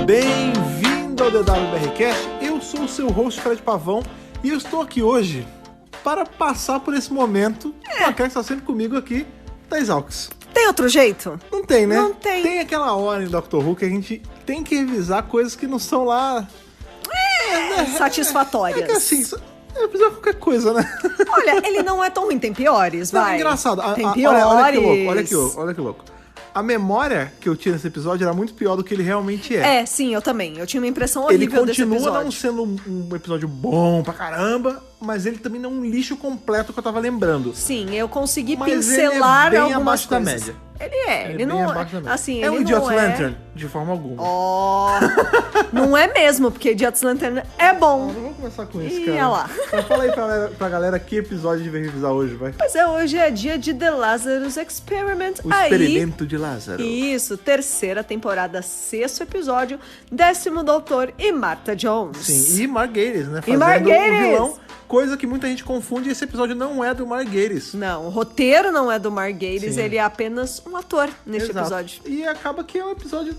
Bem-vindo ao DWBRcast, eu sou o seu host Fred Pavão e eu estou aqui hoje para passar por esse momento com a cara que está sempre comigo aqui, Thais Alves. Tem outro jeito? Não tem, né? Não tem. Tem aquela hora em Doctor Who que a gente tem que revisar coisas que não são lá... satisfatórias. É que assim, é episódio qualquer coisa, né? Olha, ele não é tão ruim, tem piores, Não, vai. é engraçado. Tem piores. Olha que louco. A memória que eu tinha nesse episódio era muito pior do que ele realmente é. É, sim, eu também. Eu tinha uma impressão horrível desse episódio. Ele continua não sendo um episódio bom pra caramba, mas ele também não é um lixo completo que eu tava lembrando. Sim, eu consegui mas pincelar ele é bem algumas abaixo coisas. Da média. Ele é não bem abaixo da média. Assim, é um ele Idiot não Lantern, de forma alguma. Não é mesmo, porque Idiot Lantern é bom. Vamos começar com isso, E cara. olha lá. Então fala aí pra galera que episódio a gente vai revisar hoje, vai. Pois é, hoje é dia de The Lazarus Experiment. O experimento de Lázaro. Isso, terceira temporada, sexto episódio, 10º Doutor e Martha Jones. Sim, e Mark Gatiss, né? E Mark Fazendo Gatiss. um vilão, coisa que muita gente confunde, e esse episódio não é do Mark Gatiss. Não, o roteiro não é do Mark Gatiss, Sim. ele é apenas um ator neste Exato. episódio. E acaba que é um episódio...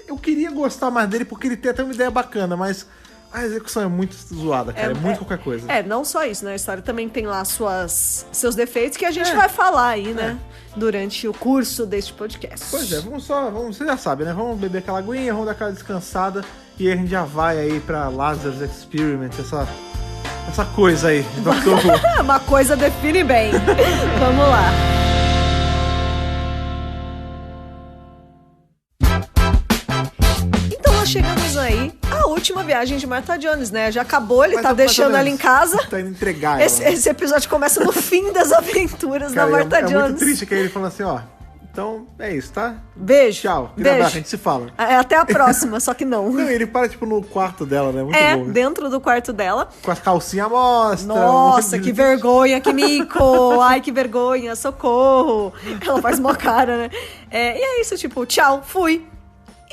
Eu queria gostar mais dele porque ele tem até uma ideia bacana, mas a execução é muito zoada, cara. É muito qualquer coisa. Não só isso, né? A história também tem lá seus defeitos que a gente vai falar aí, né? Durante o curso deste podcast. Pois é, você já sabe, né? Vamos beber aquela aguinha, vamos dar aquela descansada e aí a gente já vai aí pra Lazarus Experiment, essa coisa aí, Dr. Who. Uma coisa define bem. Vamos lá. Então nós chegamos aí à última viagem de Martha Jones, né? Já acabou, ele tá deixando ela em casa. Tá indo entregar ela. Esse episódio começa no fim das aventuras cara, da Martha Jones. É muito triste que aí ele fala assim, ó, então é isso, tá? Beijo. Tchau. Beijo. A gente se fala. Até a próxima, só que não. Não, ele para, tipo, no quarto dela, né? Muito bom. Né? Dentro do quarto dela. Com as calcinhas à mostra. Nossa, que vergonha, que mico. Ai, que vergonha, socorro. Ela faz mó cara, né? E é isso, tipo, tchau, fui.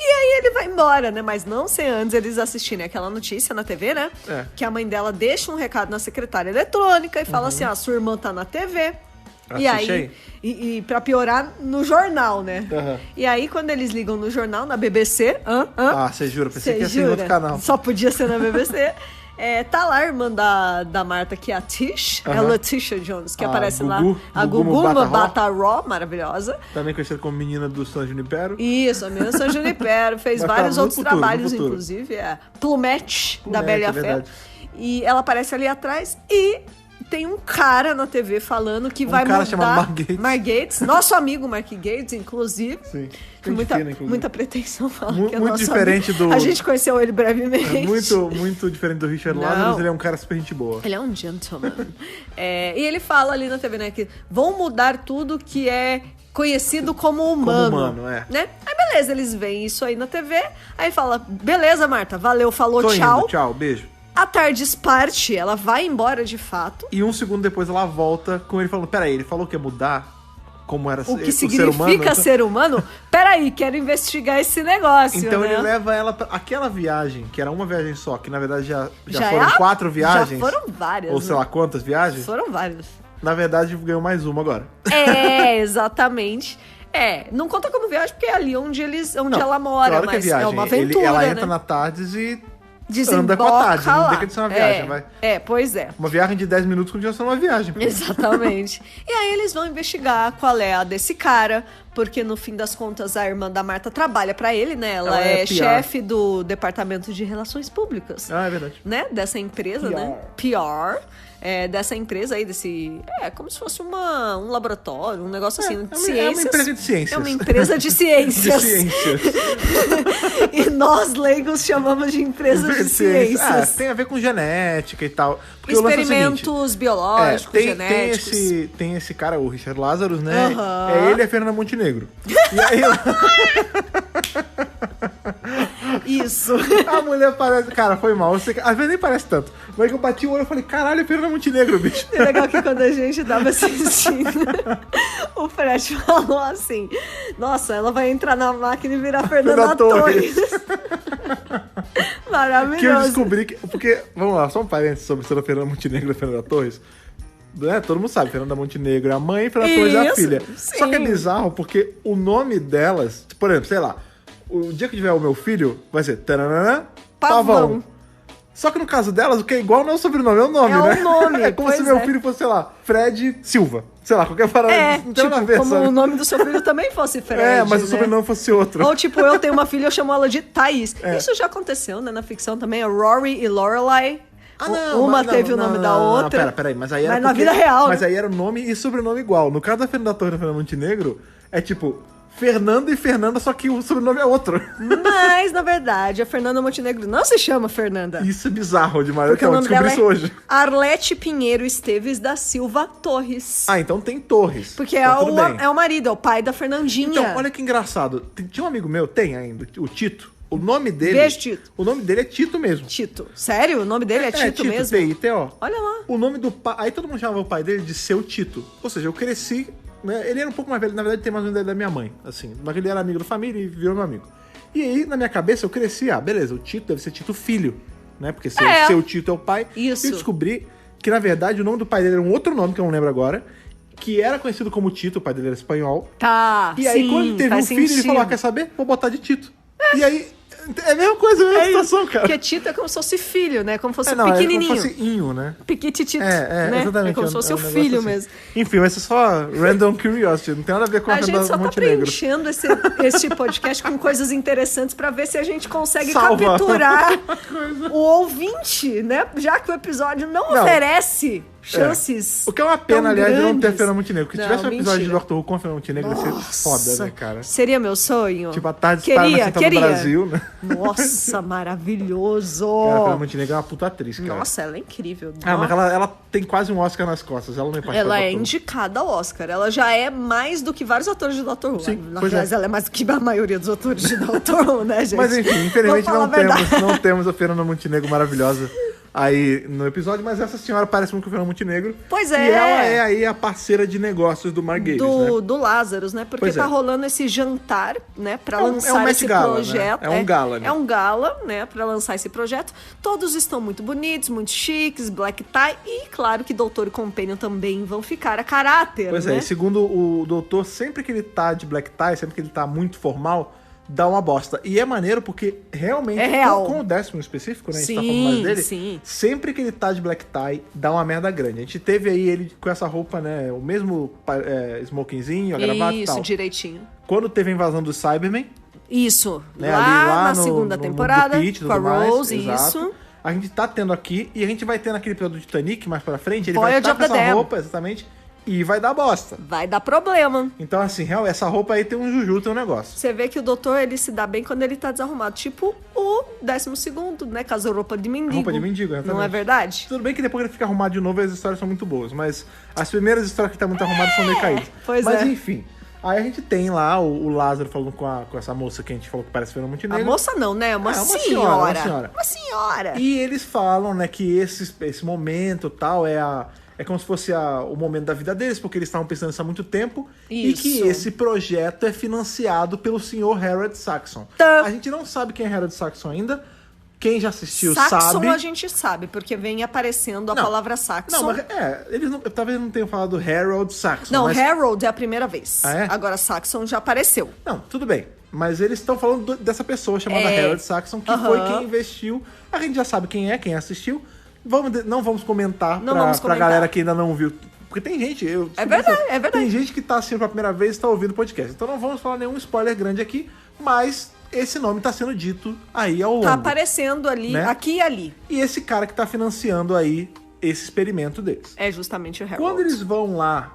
E aí ele vai embora, né? Mas não sem antes eles assistirem aquela notícia na TV, né? Que a mãe dela deixa um recado na secretária eletrônica e fala assim, sua irmã tá na TV. E aí, e pra piorar, no jornal, né? E aí, quando eles ligam no jornal, na BBC... você jura? Pensei que ia ser em outro canal. Só podia ser na BBC. Tá lá a irmã da Martha, que é a Tish. É a Letitia Jones, que aparece Gugu, lá. A Gugu Mbatha-Raw, maravilhosa. Também conhecida como menina do San Junipero. Isso, a menina San Junipero. Fez vários outros trabalhos, inclusive. Plumette, da Bela e a Fera. E ela aparece ali atrás e... Tem um cara na TV falando que vai mudar... Mark Gatiss. Nosso amigo Mark Gatiss, inclusive. Sim. Muita pretensão falar que é muito nosso diferente amigo. A gente conheceu ele brevemente. Muito diferente do Richard Lazarus. Ele é um cara super gente boa. Ele é um gentleman. E ele fala ali na TV, né, que vão mudar tudo que é conhecido como humano. Como humano, né? Aí beleza, eles veem isso aí na TV. Aí fala, beleza, Martha, valeu, falou, Tô tchau. Indo, tchau, beijo. A Tardis parte, ela vai embora de fato. E um segundo depois ela volta com ele falando, peraí, ele falou que ia mudar como era o que significa ser humano? Peraí, quero investigar esse negócio, então né? Ele leva ela pra aquela viagem, que era uma viagem só, que na verdade já foram 4 viagens. Já foram várias. Ou sei lá quantas viagens. Foram várias. Na verdade, ganhou mais uma agora. Exatamente. Não conta como viagem, porque é ali onde ela mora, claro mas que é viagem. uma aventura, ela né? entra na Tardis e... Desemboca anda com a Tardis, não lá. deixa de ser uma viagem, vai. Pois é. Uma viagem de 10 minutos continua sendo uma viagem. Pô. Exatamente. E aí eles vão investigar qual é a desse cara, porque no fim das contas a irmã da Martha trabalha pra ele, né? Ela é chefe do Departamento de Relações Públicas. É verdade. Né? Dessa empresa, né? PR. Dessa empresa aí, como se fosse um laboratório, um negócio assim, de ciências. É uma empresa de ciências. É uma empresa de ciências. De ciências. E nós, leigos, chamamos de empresa de ciências. Tem a ver com genética e tal. Porque experimentos biológicos, genéticos. Tem esse cara, o Richard Lazarus, né? Ele e a Fernanda Montenegro. E aí... Isso. A mulher parece... Cara, foi mal. Às vezes nem parece tanto. Mas que eu bati o olho e falei, caralho, é Fernanda Montenegro, bicho. É legal que quando a gente tava assistindo, o Fred falou assim, nossa, ela vai entrar na máquina e virar Fernanda Torres. Maravilhoso. Que eu descobri que... Porque, vamos lá, só um parênteses sobre a Fernanda Montenegro e a Fernanda Torres. Todo mundo sabe, Fernanda Montenegro é a mãe e Fernanda Torres é a filha. Sim. Só que é bizarro porque o nome delas, por exemplo, sei lá, o dia que tiver o meu filho, vai ser taranã, Pavão. Só que no caso delas, o que é igual não é o sobrenome, é o nome, É né? o nome, É como pois se meu é. filho fosse, sei lá, Fred Silva. Sei lá, qualquer parada. Não tem nada a tipo, ver, como sabe? o nome do seu filho também fosse Fred, Mas o né? sobrenome fosse outro. Ou tipo, eu tenho uma filha, eu chamo ela de Thaís. Isso já aconteceu, né, na ficção também. A Rory e Lorelai. Uma teve o nome da outra. Peraí, mas aí era Mas na vida real, Mas né? aí era nome e sobrenome igual. No caso da Fernanda Torres e da Fernanda Montenegro, é tipo Fernando e Fernanda, só que o sobrenome é outro. Mas, na verdade, a Fernanda Montenegro não se chama Fernanda. Isso é bizarro demais. Porque o Eu nome descobri dela isso é hoje. Arlete Pinheiro Esteves da Silva Torres. Ah, então tem Torres. Porque então, tudo bem. é o marido, é o pai da Fernandinha. Então, olha que engraçado. Tinha um amigo meu, tem ainda, o Tito. O nome dele... Beijo, Tito. O nome dele é Tito mesmo. Tito. Sério? O nome dele é Tito mesmo? T-I-T-O. Olha lá. O nome do pai... Aí todo mundo chamava o pai dele de Seu Tito. Ou seja, eu cresci... Né? Ele era um pouco mais velho, na verdade tem mais ou menos da minha mãe, assim. Mas ele era amigo da família e virou meu amigo. E aí, na minha cabeça, eu cresci, beleza, o Tito deve ser Tito filho, né? Porque seu Tito é o pai. Isso. E eu descobri que, na verdade, o nome do pai dele era um outro nome, que eu não lembro agora, que era conhecido como Tito, o pai dele era espanhol. Tá, E aí, sim, quando ele teve um faz filho, ele sentido. falou, quer saber? Vou botar de Tito. E aí, é a mesma coisa, a mesma situação, cara. Porque Tito é como se fosse filho, né? Como se fosse Não, pequenininho. É como se fosse Inho, né? Piquititito, É, né? exatamente. É como se fosse o um filho negócio assim. mesmo. Enfim, mas é só random curiosity, não tem nada a ver com a A gente Fernanda só tá Montenegro. preenchendo esse podcast com coisas interessantes pra ver se a gente consegue Salva. capturar o ouvinte, né? Já que o episódio não oferece chances. O que é uma pena, tão aliás, de não ter a grandes. Fernanda Montenegro. Porque se tivesse um episódio de mentira. Doctor Who com a Fernanda Montenegro, ia ser foda, né, cara? Seria meu sonho. Tipo, a tarde estar na Central do Brasil, né? Nossa, maravilhoso. Cara, a Fernanda Montenegro é uma puta atriz, cara. Nossa, ela é incrível. Mas ela tem quase um Oscar nas costas. Ela não é parte Ela da é Doctor Who. indicada ao Oscar. Ela já é mais do que vários atores de Dr. Who. Sim, Na pois verdade, é. ela é mais do que a maioria dos atores de Dr. Who, né, gente? Mas enfim, infelizmente Vamos falar a verdade. não temos a Fernanda Montenegro maravilhosa aí no episódio, mas essa senhora parece muito com a Fernanda Montenegro. Pois E é. ela é aí a parceira de negócios do Mark Gatiss, né? Do Lazarus, né? Porque Pois tá é. rolando esse jantar, né? Pra É um lançar Met esse Gala, né? projeto. É um gala, né? É um gala, né? Pra lançar esse projeto. Todos estão muito bonitos, muito chiques, black tie. E claro que Doutor e Companion também vão ficar a caráter, Pois né? é, e segundo o doutor, sempre que ele tá de black tie, sempre que ele tá muito formal, dá uma bosta. E é maneiro porque realmente, É real. com o 10º específico, né? A gente tá Sim, falando mais dele. sim. Sempre que ele tá de black tie, dá uma merda grande. A gente teve aí ele com essa roupa, né? O mesmo smokingzinho, a gravata e Isso, tal. direitinho. Quando teve a invasão do Cybermen, Isso, né? lá na no- segunda no temporada, do Pete e com a tudo mais, Rose, exato. isso. A gente tá tendo aqui, e a gente vai ter naquele episódio do Titanic mais pra frente, ele Voyage vai estar of com the essa Dam. roupa, exatamente, e vai dar bosta. Vai dar problema. Então, assim, real, essa roupa aí tem um juju, tem um negócio. Você vê que o doutor, ele se dá bem quando ele tá desarrumado. Tipo o 12º, né? Com as roupas de mendigo. Roupa de mendigo, exatamente. Não é verdade? Tudo bem que depois que ele fica arrumado de novo, as histórias são muito boas, mas as primeiras histórias que ele tá muito arrumado são meio caídas. pois mas é. enfim, aí a gente tem lá o Lázaro falando com essa moça que a gente falou que parece Fernanda A Montenegro. moça não, né? Uma, É, uma senhora. senhora. Uma senhora. E eles falam, né, que esse momento tal é como se fosse o momento da vida deles, porque eles estavam pensando nisso há muito tempo. E Isso. que esse projeto é financiado pelo senhor Harold Saxon. Tá. A gente não sabe quem é Harold Saxon ainda. Quem já assistiu Saxon sabe. a gente sabe, porque vem aparecendo a Não. palavra Saxon. Não, mas eles não, talvez não tenham falado Harold Saxon. Não, mas... Harold é a primeira vez. Ah, é? Agora Saxon já apareceu. Não, tudo bem. Mas eles estão falando dessa pessoa chamada É. Harold Saxon, que Aham. foi quem investiu. A gente já sabe quem é, quem assistiu. Não vamos comentar Não pra, vamos pra comentar. galera que ainda não viu. Porque tem gente. É verdade, é verdade. Tem gente que tá assistindo pela primeira vez e tá ouvindo o podcast. Então não vamos falar nenhum spoiler grande aqui, mas esse nome tá sendo dito aí ao longo. Tá aparecendo ali, né? aqui e ali. E esse cara que tá financiando aí esse experimento deles. É justamente o Harold. Quando eles vão lá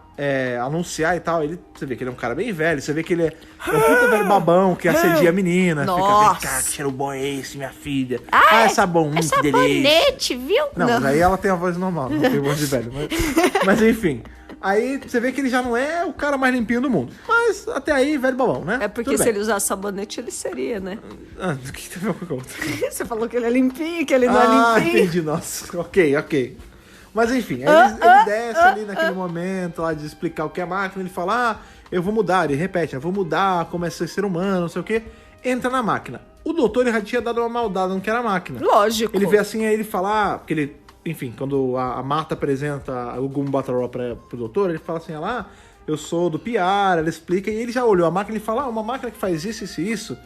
anunciar e tal, você vê que ele é um cara bem velho, você vê que ele é um puta velho babão que assedia a menina. Nossa. Fica, vem cá, que cheiro bom é esse, minha filha? Ai, essa bom, que delícia. sabonete, viu? Não, mas aí ela tem a voz normal, não tem voz de velho. Mas enfim, aí você vê que ele já não é o cara mais limpinho do mundo. Mas até aí, velho babão, né? É porque Tudo se bem. ele usasse sabonete, ele seria, né? O que tem a ver com a outra? Você falou que ele é limpinho, que ele não é limpinho. Entendi, nossa. Ok. Mas enfim, aí ele desce ali naquele momento lá de explicar o que é máquina, ele fala, eu vou mudar, ele repete, eu vou mudar, como é ser ser humano, não sei o quê. Entra na máquina. O doutor, ele já tinha dado uma maldada no que era a máquina. Lógico. Ele vê assim, aí ele fala, porque ele, enfim, quando a Marta apresenta o Gum Battle pro doutor, ele fala assim, eu sou do PR, ela explica, e ele já olhou a máquina e fala, uma máquina que faz isso.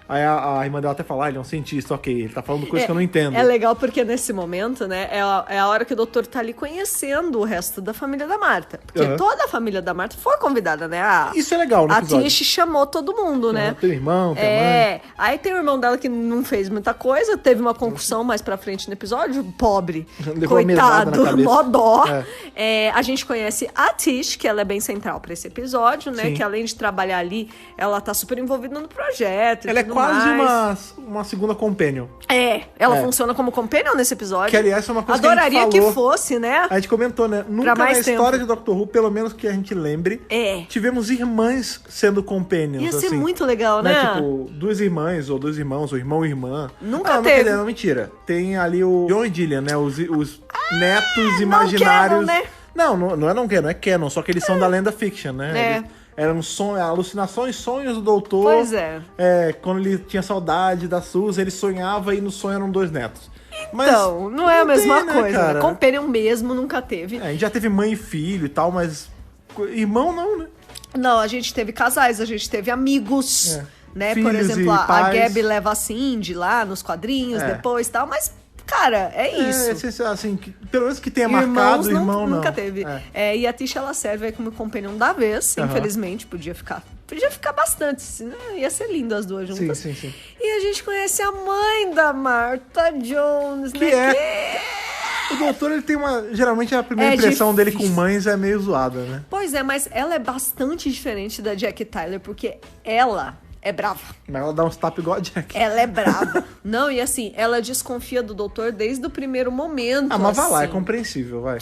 Aí a irmã dela até fala, ele é um cientista, ok, ele tá falando coisa que eu não entendo. É legal porque nesse momento, né, é a hora que o doutor tá ali conhecendo o resto da família da Marta. Porque toda a família da Marta foi convidada, né? Isso é legal no episódio. A Tish chamou todo mundo, né? Tem o irmão, tem a mãe. Aí tem o irmão dela que não fez muita coisa, teve uma concussão mais pra frente no episódio, pobre, Levou a mesada coitado, na cabeça. mó dó. A gente conhece a Tish, que ela é bem central pra esse episódio, né? Sim. Que além de trabalhar ali, ela tá super envolvida no projeto e Ela é tudo quase mais. uma segunda companion. Ela funciona como companion nesse episódio. Que, aliás, é uma coisa Adoraria que a gente falou. que fosse, né? A gente comentou, né? Nunca na mais história tempo. de Doctor Who, pelo menos que a gente lembre, tivemos irmãs sendo companions. Ia ser assim, muito legal, né? Tipo, duas irmãs, ou dois irmãos, ou irmão e irmã. Nunca não, teve. Quer dizer, não, mentira. Tem ali o John e Gillian, né? Os netos imaginários. Não, né? Não é canon, só que eles são da lenda fiction, né? Eles eram alucinações, sonhos do doutor. Pois é. Quando ele tinha saudade da Susan, ele sonhava e no sonho eram dois netos. Mas Então, não é a mesma tem, coisa. Cara? Né? Companion mesmo nunca teve. A gente já teve mãe e filho e tal, mas irmão não, né? Não, a gente teve casais, a gente teve amigos, né? Por Filhos exemplo, e a pais. Gabi leva a Cindy lá nos quadrinhos depois e tal, mas, cara, é isso. Assim, pelo menos que tenha marcado, irmão não. Nunca teve. E a Tish, ela serve aí como companion da vez, infelizmente, podia ficar bastante, né? Ia ser lindo as duas juntas. Sim. E a gente conhece a mãe da Martha Jones, Que né? O doutor, ele tem geralmente a primeira impressão dele com mães é meio zoada, né? Pois é, mas ela é bastante diferente da Jack Tyler, porque ela é brava. Mas ela dá uns tapas igual a Jack. Ela é brava. Não, e assim, ela desconfia do doutor desde o primeiro momento. Mas vai lá, é assim. compreensível, vai.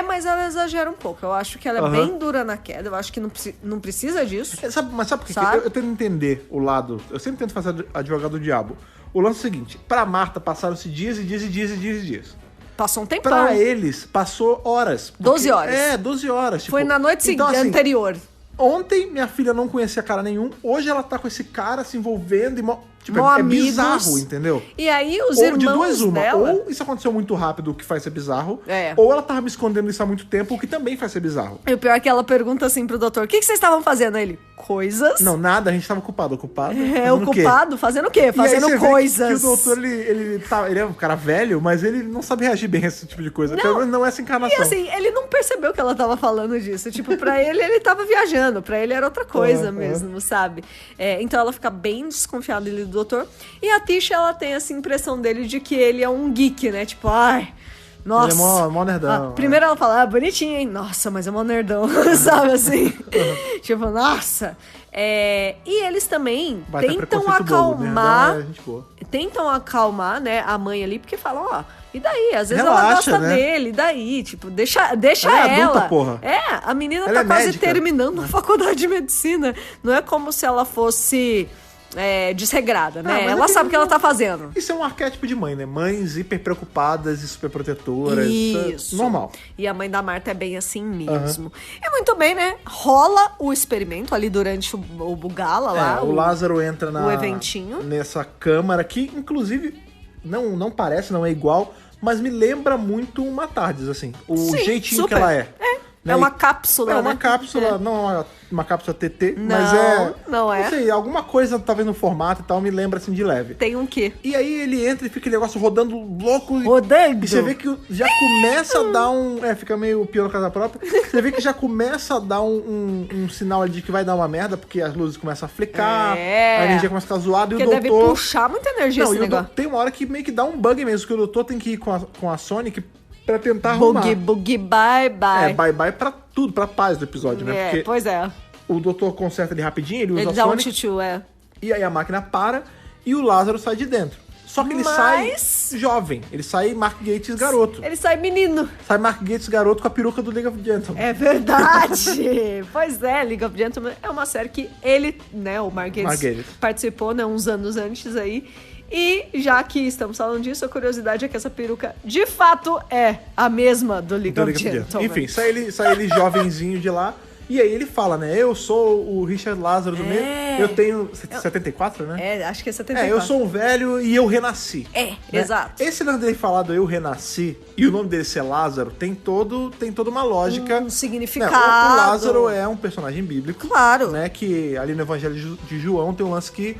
Mas ela exagera um pouco. Eu acho que ela é bem dura na queda. Eu acho que não precisa disso. Mas sabe por quê? Sabe? Eu tento entender o lado... Eu sempre tento fazer advogado do diabo. O lance é o seguinte. Pra Marta, passaram-se dias e dias e dias e dias e dias. Passou um tempão. Pra eles, passou horas. 12 horas. 12 horas. Tipo, Foi na noite então, assim, anterior. Ontem, minha filha não conhecia cara nenhum. Hoje ela tá com esse cara se envolvendo e... Tipo, Mó é amigos. bizarro, entendeu? E aí os Ou irmãos de duas uma, dela... ou isso aconteceu muito rápido, o que faz ser bizarro, É. ou ela tava me escondendo isso há muito tempo, o que também faz ser bizarro. E o pior é que ela pergunta assim pro doutor, o que vocês estavam fazendo? Ele, coisas. Não, nada, a gente tava ocupado. Ocupado Ocupado? Fazendo o quê? Fazendo coisas. Que o doutor, ele é um cara velho, mas ele não sabe reagir bem a esse tipo de coisa. Pelo menos não é essa encarnação. E assim, ele não percebeu que ela tava falando disso. Tipo, pra ele tava viajando. Pra ele era outra coisa mesmo, sabe? Então ela fica bem desconfiada do doutor. E a Tish, ela tem essa impressão dele de que ele é um geek, né? Tipo, ai... Nossa. Ele é mó nerdão. Primeiro ela fala, bonitinho, hein? Nossa, mas é mó nerdão, sabe assim? Tipo, nossa. E eles também tentam acalmar... Tentam acalmar, né, a mãe ali, porque falam, ó... E daí? Às vezes ela gosta dele, e daí? Tipo, deixa ela. É adulta, porra. A menina Ela tá quase médica. terminando a faculdade de medicina. Não é como se ela fosse... desregrada, né? Ela sabe o que ela tá fazendo. Isso é um arquétipo de mãe, né? Mães hiper preocupadas e super protetoras. Isso. É normal. E a mãe da Marta é bem assim mesmo. E muito bem, né? Rola o experimento ali durante o gala lá. O Lázaro entra o eventinho. Nessa câmara que, inclusive, não parece, não é igual, mas me lembra muito uma Tardes, assim. O jeitinho super. que ela é. Né? É uma cápsula, É uma né? cápsula, não é uma cápsula TT, Não, mas é... não é. Não sei, alguma coisa, talvez no formato e tal, me lembra assim de leve. Tem um quê? E aí ele entra e fica aquele negócio rodando louco. Rodando? E você vê que já começa a dar um... fica meio pior na casa própria. Você vê que já começa a dar um sinal ali de que vai dar uma merda, porque as luzes começam a flicar, a energia começa a ficar zoada e Porque o doutor... deve puxar muita energia esse negócio. Tem uma hora que meio que dá um bug mesmo, que o doutor tem que ir com a Sonic pra tentar arrumar. Boogie, bye, bye. Bye pra tudo, pra paz do episódio, né? Porque pois é. o doutor conserta ele rapidinho, ele usa Ele a dá um Sonic, tchutchu, e aí a máquina para e o Lázaro sai de dentro. Só que ele sai jovem, ele sai Mark Gates garoto. Ele sai menino. Sai Mark Gates garoto com a peruca do League of Gentlemen. É verdade. Pois é, League of Gentlemen é uma série que ele, né, o Mark Gates participou, né, uns anos antes aí. E já que estamos falando disso, a curiosidade é que essa peruca, de fato, é a mesma do League of Gentlemen. Enfim, sai ele jovenzinho de lá. E aí ele fala, né? Eu sou o Richard Lázaro do meio. Eu tenho 74, né? Acho que é 74. Eu sou um velho e eu renasci. Né? Exato. Esse lance dele falar do eu renasci e o nome dele ser Lázaro tem toda uma lógica. Um significado. O Lázaro é um personagem bíblico. Claro. Né? Que ali no Evangelho de João tem um lance que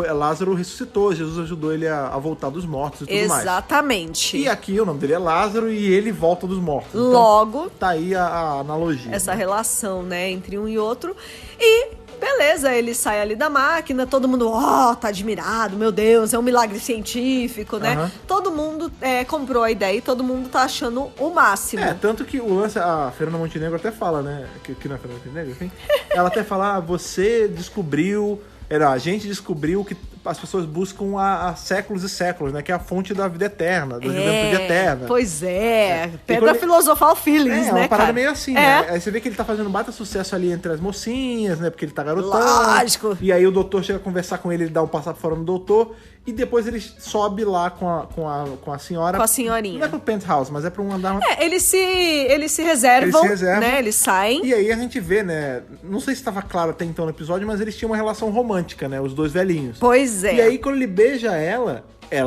Lázaro ressuscitou, Jesus ajudou ele a voltar dos mortos e tudo mais. Exatamente. E aqui o nome dele é Lázaro e ele volta dos mortos. Então, logo, tá aí a analogia. essa relação, né, entre um e outro. E beleza, ele sai ali da máquina, todo mundo, tá admirado, meu Deus, é um milagre científico, né? Aham. Todo mundo comprou a ideia e todo mundo tá achando o máximo. Tanto que o lance, a Fernanda Montenegro até fala, né? Que não é Fernanda Montenegro, enfim. Ela até fala, você descobriu, a gente descobriu que as pessoas buscam há séculos e séculos, né? Que é a fonte da vida eterna, da juventude eterna. Pois é. E Pedra quando filosofal feelings, né, uma parada cara? meio assim, né? Aí você vê que ele tá fazendo um baita sucesso ali entre as mocinhas, né? Porque ele tá garotão. Lógico. E aí o doutor chega a conversar com ele, ele dá um passar por fora no doutor. E depois ele sobe lá com a senhora. Com a senhorinha. Não é pro penthouse, mas é pra um andar... Eles se reservam, né? Eles saem. E aí a gente vê, né? Não sei se estava claro até então no episódio, mas eles tinham uma relação romântica, né? Os dois velhinhos. Pois é. E aí quando ele beija ela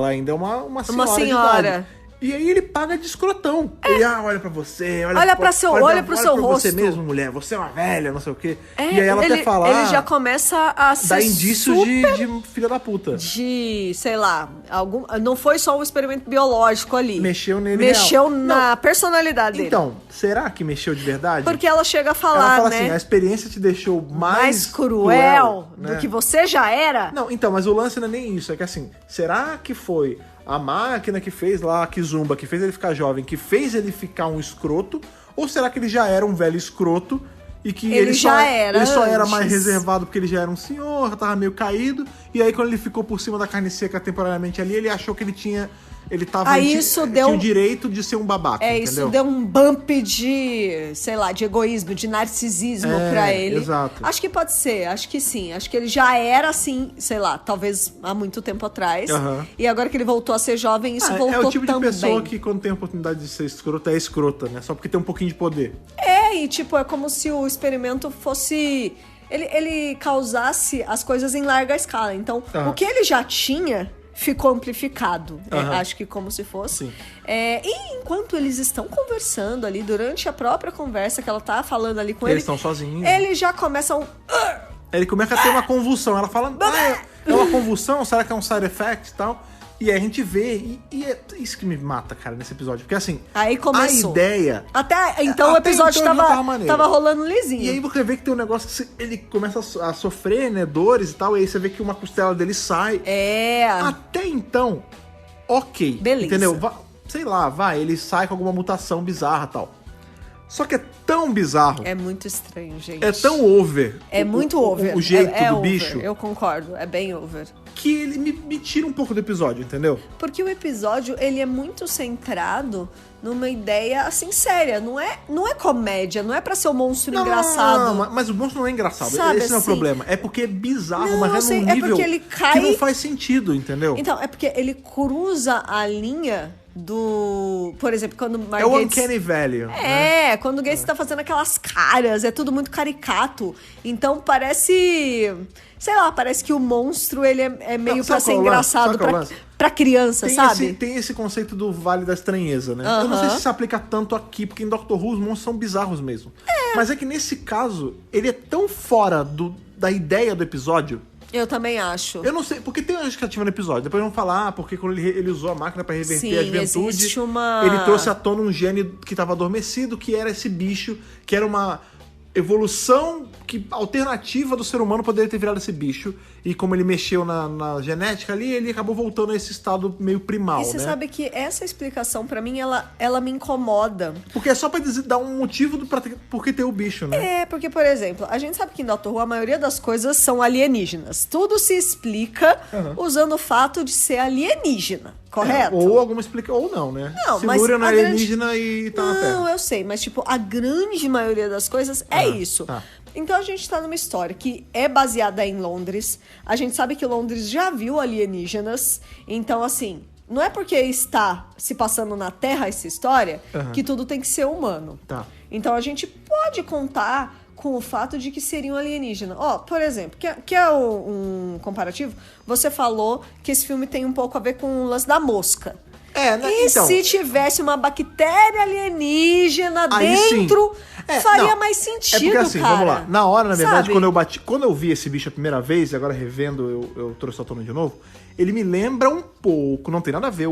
ainda é uma senhora. De idade. E aí ele paga de escrotão. Ele, olha pra você, olha pro seu rosto. Você mesmo, mulher, você é uma velha, não sei o quê. E aí ela até fala... Ele já começa a ser dá indícios de filha da puta. Sei lá, não foi só um experimento biológico ali. Mexeu nele Mexeu real. na personalidade dele. Então, será que mexeu de verdade? Porque ela chega a falar, ela fala né? assim, a experiência te deixou mais cruel né? do que você já era. Não, então, mas o lance não é nem isso. É que assim, será que foi a máquina que fez lá, a Kizumba, que fez ele ficar jovem, que fez ele ficar um escroto? Ou será que ele já era um velho escroto e que ele só era mais reservado porque ele já era um senhor, tava meio caído, e aí quando ele ficou por cima da carne seca temporariamente ali, ele achou que ele tinha o direito de ser um babaca, entendeu? Isso deu um bump de, sei lá, de egoísmo, de narcisismo pra ele. Exato. Acho que pode ser, acho que sim. Acho que ele já era assim, sei lá, talvez há muito tempo atrás. E agora que ele voltou a ser jovem, isso voltou também. É o tipo de pessoa que quando tem a oportunidade de ser escrota, é escrota, né? Só porque tem um pouquinho de poder. E tipo, é como se o experimento fosse... Ele causasse as coisas em larga escala. Então, o que ele já tinha... ficou amplificado, acho que como se fosse. Sim. E enquanto eles estão conversando ali, durante a própria conversa que ela tá falando ali com ele... Eles estão sozinhos. Eles já começam... Ele começa a ter uma convulsão. Ela fala, é uma convulsão? Será que é um side effect e tal? E aí a gente vê, e é isso que me mata, cara, nesse episódio. Porque assim, aí começou. A ideia... Até então o episódio tava rolando lisinho. E aí você vê que tem um negócio que ele começa a sofrer, né, dores e tal, e aí você vê que uma costela dele sai. Até então, ok. Beleza. Entendeu? Sei lá, ele sai com alguma mutação bizarra e tal. Só que é tão bizarro. É muito estranho, gente. É tão over. É muito over. O jeito do over, bicho. Eu concordo, é bem over. Que ele me tira um pouco do episódio, entendeu? Porque o episódio, ele é muito centrado numa ideia, assim, séria. Não é comédia, não é pra ser um monstro engraçado. Não, mas o monstro não é engraçado. Sabe, esse não é o assim, problema. É porque é bizarro, mas é num nível porque ele cai... que não faz sentido, entendeu? Então, é porque ele cruza a linha do... Por exemplo, quando o É o Uncanny Valley. né? Quando o Gates tá fazendo aquelas caras, é tudo muito caricato. Então parece... Sei lá, parece que o monstro, ele é meio pra ser engraçado pra criança, sabe? Tem esse conceito do Vale da Estranheza, né? Eu não sei se se aplica tanto aqui, porque em Doctor Who os monstros são bizarros mesmo. Mas é que nesse caso, ele é tão fora da ideia do episódio. Eu também acho. Eu não sei, porque tem uma justificativa no episódio. Depois vamos falar, porque quando ele usou a máquina pra reverter a juventude, ele trouxe à tona um gene que tava adormecido, que era esse bicho, que era uma evolução alternativa do ser humano poderia ter virado esse bicho. E como ele mexeu na genética ali, ele acabou voltando a esse estado meio primal, E você né? sabe que essa explicação, pra mim, ela me incomoda. Porque é só pra dar um motivo por que ter o bicho, né? Porque, por exemplo, a gente sabe que em Doctor Who a maioria das coisas são alienígenas. Tudo se explica usando o fato de ser alienígena, correto? Ou alguma explicação, ou não, né? Não, mas Silúria não é alienígena e tá na Terra. Não, eu sei, mas tipo, a grande maioria das coisas é isso. Tá. Então a gente tá numa história que é baseada em Londres. A gente sabe que Londres já viu alienígenas. Então, assim, não é porque está se passando na Terra essa história que tudo tem que ser humano. Tá. Então a gente pode contar com o fato de que seria um alienígena. Por exemplo, que é um comparativo, você falou que esse filme tem um pouco a ver com o lance da mosca. E então, se tivesse uma bactéria alienígena aí dentro, sim. faria Não, mais sentido, porque assim, cara. vamos lá. Na hora, na verdade, Sabe? quando eu vi esse bicho a primeira vez, e agora revendo, eu trouxe à tona de novo, ele me lembra um pouco, não tem nada a ver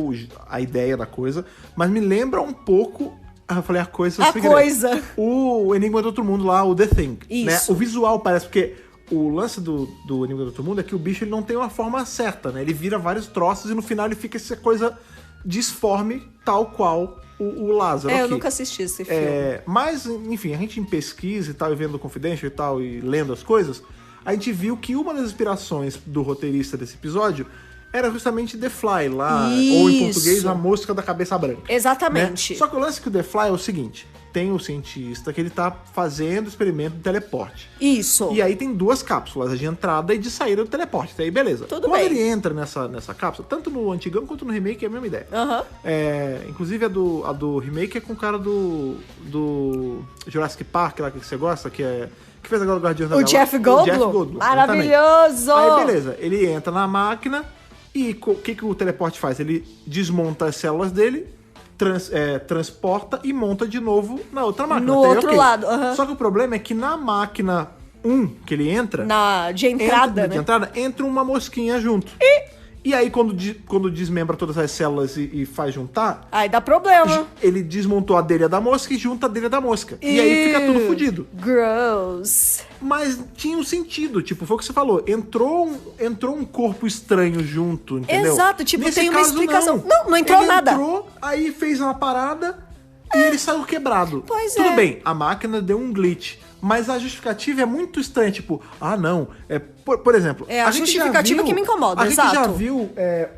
a ideia da coisa, mas me lembra um pouco. Eu falei a coisa. A coisa. O Enigma do Outro Mundo lá, o The Thing. Isso. Né? O visual parece, porque o lance do Enigma do Outro Mundo é que o bicho ele não tem uma forma certa, né? Ele vira vários troços e no final ele fica essa coisa disforme, tal qual o Lázaro. Eu aqui. nunca assisti esse filme. Mas, enfim, a gente em pesquisa e tal, e vendo o Confidential e tal, e lendo as coisas, a gente viu que uma das inspirações do roteirista desse episódio era justamente The Fly, lá, ou em português, A Mosca da Cabeça Branca. Exatamente. Né? Só que o lance que o The Fly é o seguinte, tem o cientista que ele tá fazendo experimento de teleporte. Isso. E aí tem duas cápsulas, a de entrada e de saída do teleporte. Até aí, beleza. Tudo Quando bem. ele entra nessa cápsula, tanto no antigão quanto no remake, é a mesma ideia. Aham. Inclusive a do remake é com o cara do Jurassic Park, lá que você gosta, que fez agora o Guardiões da O Galáxia. Jeff Goldblum. Maravilhoso! Exatamente. Aí, beleza. Ele entra na máquina e o que o teleporte faz? Ele desmonta as células dele, transporta e monta de novo na outra máquina. No Até aí, outro ok. lado, aham. Só que o problema é que na máquina 1 que ele entra... De entrada, de né? entrada, entra uma mosquinha junto. E aí, quando desmembra todas as células e faz juntar, Aí dá problema. ele desmontou a dele da mosca e junta a dele da mosca. E aí fica tudo fodido. Gross. Mas tinha um sentido, tipo, foi o que você falou. Entrou um corpo estranho junto, entendeu? Exato, tipo, Nesse tem uma caso, explicação. Não entrou ele nada. Entrou, aí fez uma parada e ele saiu quebrado. Pois Tudo é. bem, a máquina deu um glitch. Mas a justificativa é muito estranha, tipo, não. Por exemplo, É a gente já justificativa viu- que me incomoda, A gente já exato. viu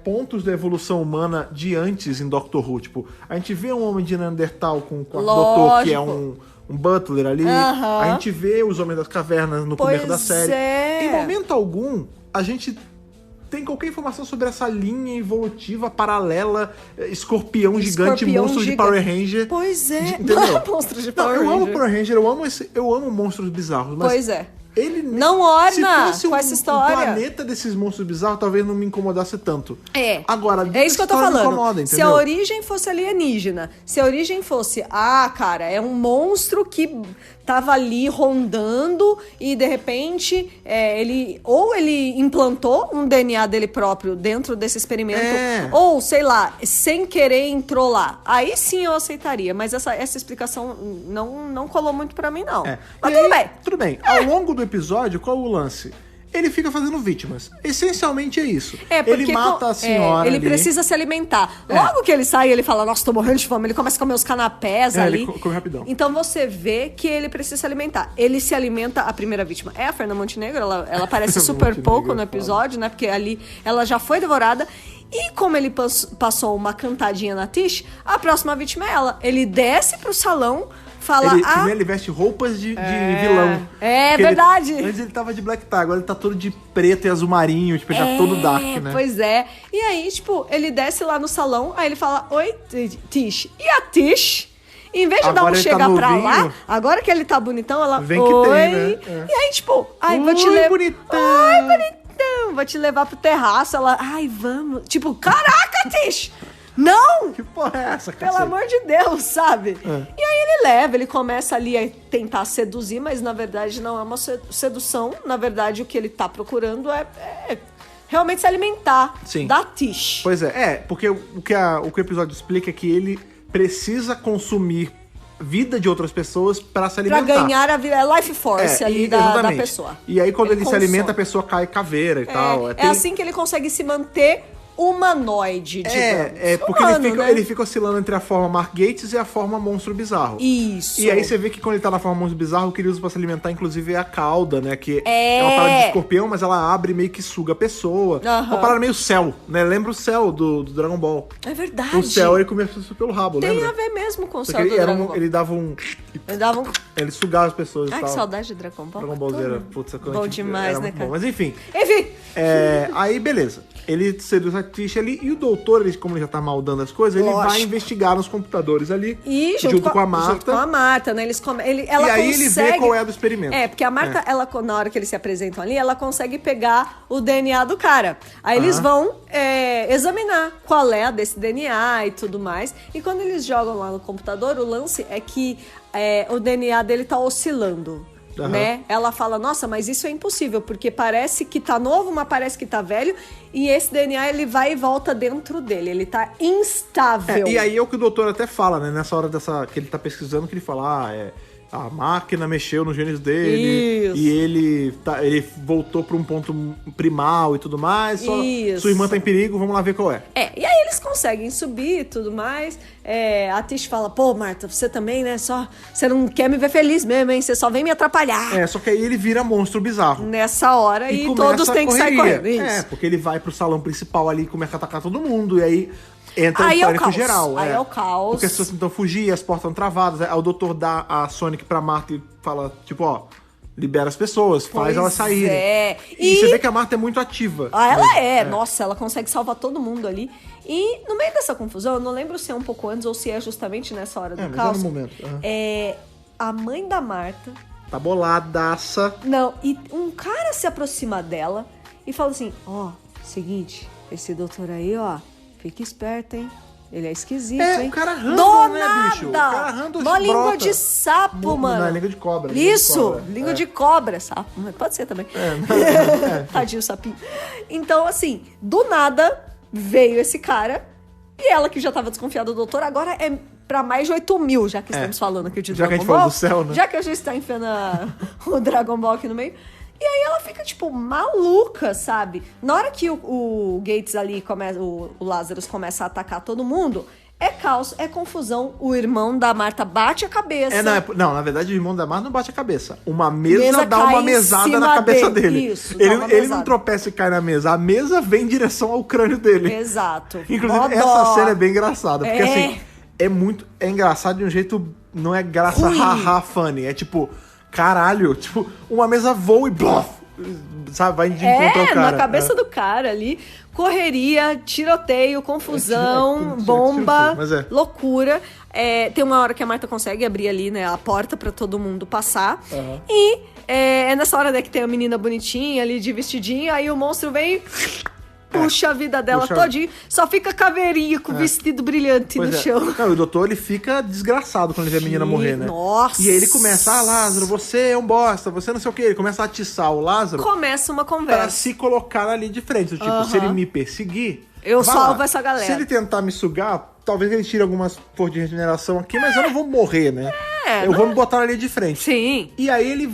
pontos da evolução humana de antes em Doctor Who. Tipo, a gente vê um homem de Neandertal com o doutor, que é um butler ali. Aham. A gente vê os Homens das Cavernas no começo da Pois série. é. Em momento algum, a gente tem qualquer informação sobre essa linha evolutiva paralela, escorpião gigante, Escorpião monstro de gigante. Power Ranger. Pois é. Entendeu? Monstro de Não, Power eu amo Ranger. Power Ranger, eu amo monstros bizarros, mas Pois é. ele Não orna se fosse com essa história. um planeta desses monstros bizarros, talvez não me incomodasse tanto. Agora, É isso que eu tô a história me falando. incomoda, Se entendeu? a origem fosse alienígena, se a origem fosse, cara, é um monstro que tava ali rondando e de repente ele implantou um DNA dele próprio dentro desse experimento, ou sei lá, sem querer entrou lá. Aí sim eu aceitaria, mas essa explicação não colou muito pra mim, não. Mas E tudo aí, bem. Tudo bem. Ao longo do episódio, qual o lance? Ele fica fazendo vítimas. Essencialmente é isso. Porque ele mata a senhora ele ali. precisa se alimentar. Logo que ele sai, ele fala, nossa, tô morrendo de fome. Ele começa a comer os canapés ali. Ele come rapidão. Então você vê que ele precisa se alimentar. Ele se alimenta, a primeira vítima é a Fernanda Montenegro. Ela aparece super Montenegro, pouco no episódio, né? Porque ali ela já foi devorada. E como ele passou uma cantadinha na Tish, a próxima vítima é ela. Ele desce pro salão, fala... Primeiro ele veste roupas de vilão. Porque Verdade. Antes ele tava de black tie, agora ele tá todo de preto e azul marinho, tipo, ele tá todo dark, né? Pois é. E aí, tipo, ele desce lá no salão, aí ele fala, oi, Tish. E a Tish, em vez de Agora dar um ele tá chega pra novinho. lá, agora que ele tá bonitão, ela, Vem que oi. tem, né? E aí, tipo, vou te Oi, levar... bonitão. Oi, bonitão. Vou te levar pro terraço. Ela, vamos. Tipo, caraca, Tish. Não! Que porra é essa, Pelo cacete? amor de Deus, sabe? E aí ele leva, ele começa ali a tentar seduzir, mas na verdade não é uma sedução. Na verdade, o que ele tá procurando é realmente se alimentar da Tish. Pois é, porque o que o episódio explica é que ele precisa consumir vida de outras pessoas pra se alimentar. Pra ganhar a vida, life force ali da pessoa. E aí quando ele se consome. alimenta, a pessoa cai caveira e tal. É assim que ele consegue se manter humanoide, digamos. Porque Humano, ele fica oscilando entre a forma Mark Gates e a forma Monstro Bizarro. Isso. E aí você vê que quando ele tá na forma Monstro Bizarro, o que ele usa pra se alimentar, inclusive, é a cauda, né? Que é uma parada de escorpião, mas ela abre e meio que suga a pessoa. Uma parada meio Cell, né? Lembra o Cell do Dragon Ball. É verdade. O Cell, ele comia pessoas pelo rabo, Tem lembra? a ver mesmo com o Porque Cell do Dragon Ball. ele dava um... Ele sugava as pessoas e Ai, tal. que saudade de Dragon Ball. Dragon Ball Z era, putz, Bom demais, era né, muito cara? bom. Mas enfim. Enfim. Aí, beleza. Ele seduz a Tish ali e o doutor, como ele já tá maldando as coisas, ele Lógico. vai investigar nos computadores ali. E junto com a Marta. Junto com a Marta, né? Ela e aí consegue... ele vê qual é a do experimento. Porque a Marta, ela, na hora que eles se apresentam ali, ela consegue pegar o DNA do cara. Aí eles vão examinar qual é a desse DNA e tudo mais. E quando eles jogam lá no computador, o lance é que o DNA dele tá oscilando. Né? Ela fala, nossa, mas isso é impossível, porque parece que tá novo, mas parece que tá velho, e esse DNA, ele vai e volta dentro dele, ele tá instável. E aí é o que o doutor até fala, né, nessa hora que ele tá pesquisando, que ele fala, a máquina mexeu nos genes dele, Isso. e ele voltou pra um ponto primal e tudo mais, sua irmã tá em perigo, vamos lá ver qual é. E aí eles conseguem subir e tudo mais. A Tish fala, pô, Marta, você também, né? Você não quer me ver feliz mesmo, hein? Você só vem me atrapalhar. Só que aí ele vira monstro bizarro. Nessa hora, e começa todos a têm que sair correria. correndo. Isso. Porque ele vai pro salão principal ali e começa a atacar todo mundo, e aí entra Aí o é o pânico caos. geral. Aí é o caos. Porque as pessoas tentam fugir, as portas estão travadas, aí o doutor dá a Sonic pra Marta e fala, tipo, ó, libera as pessoas, faz elas saírem. E você vê que a Marta é muito ativa. Ela nossa, ela consegue salvar todo mundo ali. E no meio dessa confusão, eu não lembro se é um pouco antes ou se é justamente nessa hora do mas caos. no momento. A mãe da Marta... Tá boladaça. Não, e um cara se aproxima dela e fala assim, seguinte, esse doutor aí, fica esperto, hein? Ele é esquisito, hein? O cara random, né, bicho? O cara random Mó língua brota. de sapo, mano. Não, é língua de cobra. Isso, língua de cobra, sapo. Mas pode ser também. Tadinho, sapinho. Então, assim, do nada veio esse cara e ela que já tava desconfiada do doutor, agora é pra mais de 8 mil, já que estamos falando aqui de Já Dragon que a gente Ball. falou do céu, né? Já que a gente tá enfiando o Dragon Ball aqui no meio. E aí ela fica, tipo, maluca, sabe? Na hora que o Gates ali, o Lazarus começa a atacar todo mundo, é caos, é confusão. O irmão da Marta bate a cabeça. Não, na verdade o irmão da Marta não bate a cabeça. Uma mesa dá uma cai em mesada cima na cabeça dele. Isso, dá uma ele não mesada. tropeça e cai na mesa. A mesa vem em direção ao crânio dele. Exato. Inclusive, essa cena é bem engraçada. Porque assim, é engraçado de um jeito. Não é graça haha funny. É tipo, caralho. Tipo, uma mesa voa e bluff. Sabe, vai de encontro ao cara. Na cabeça do cara ali, correria, tiroteio, confusão, bomba, loucura. Tem uma hora que a Marta consegue abrir ali, né, a porta pra todo mundo passar. E é nessa hora, né, que tem a menina bonitinha ali de vestidinho, aí o monstro vem e puxa a vida dela todinha, só fica caveirinha com o vestido brilhante no chão. Não, e o doutor, ele fica desgraçado quando ele vê a menina morrer, né? Nossa! E aí ele começa, Lázaro, você é um bosta, você não sei o quê. Ele começa a atiçar o Lázaro. Começa uma conversa. Pra se colocar ali de frente. Tipo, se ele me perseguir... eu salvo essa galera. Se ele tentar me sugar, talvez ele tire algumas forças de regeneração aqui, mas eu não vou morrer, né? Eu vou me botar ali de frente. Sim. E aí ele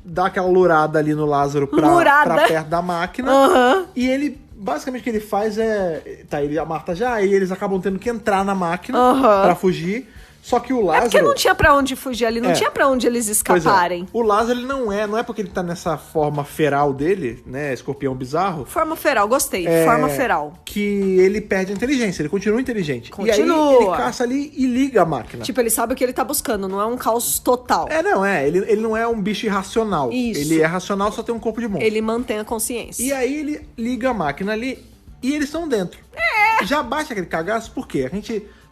dá aquela lurada ali no Lázaro pra perto da máquina. E ele... Basicamente o que ele faz a Marta já, e eles acabam tendo que entrar na máquina pra fugir. Só que o Lázaro... porque não tinha pra onde fugir ali, não tinha pra onde eles escaparem. O Lázaro, ele não é porque ele tá nessa forma feral dele, né, escorpião bizarro. Forma feral, gostei, forma feral. Que ele perde a inteligência, ele continua inteligente. Continua. E aí ele caça ali e liga a máquina. Tipo, ele sabe o que ele tá buscando, não é um caos total. Ele não é um bicho irracional. Isso. Ele é racional, só tem um corpo de monstro. Ele mantém a consciência. E aí ele liga a máquina ali e eles estão dentro. Já baixa aquele cagaço, por quê?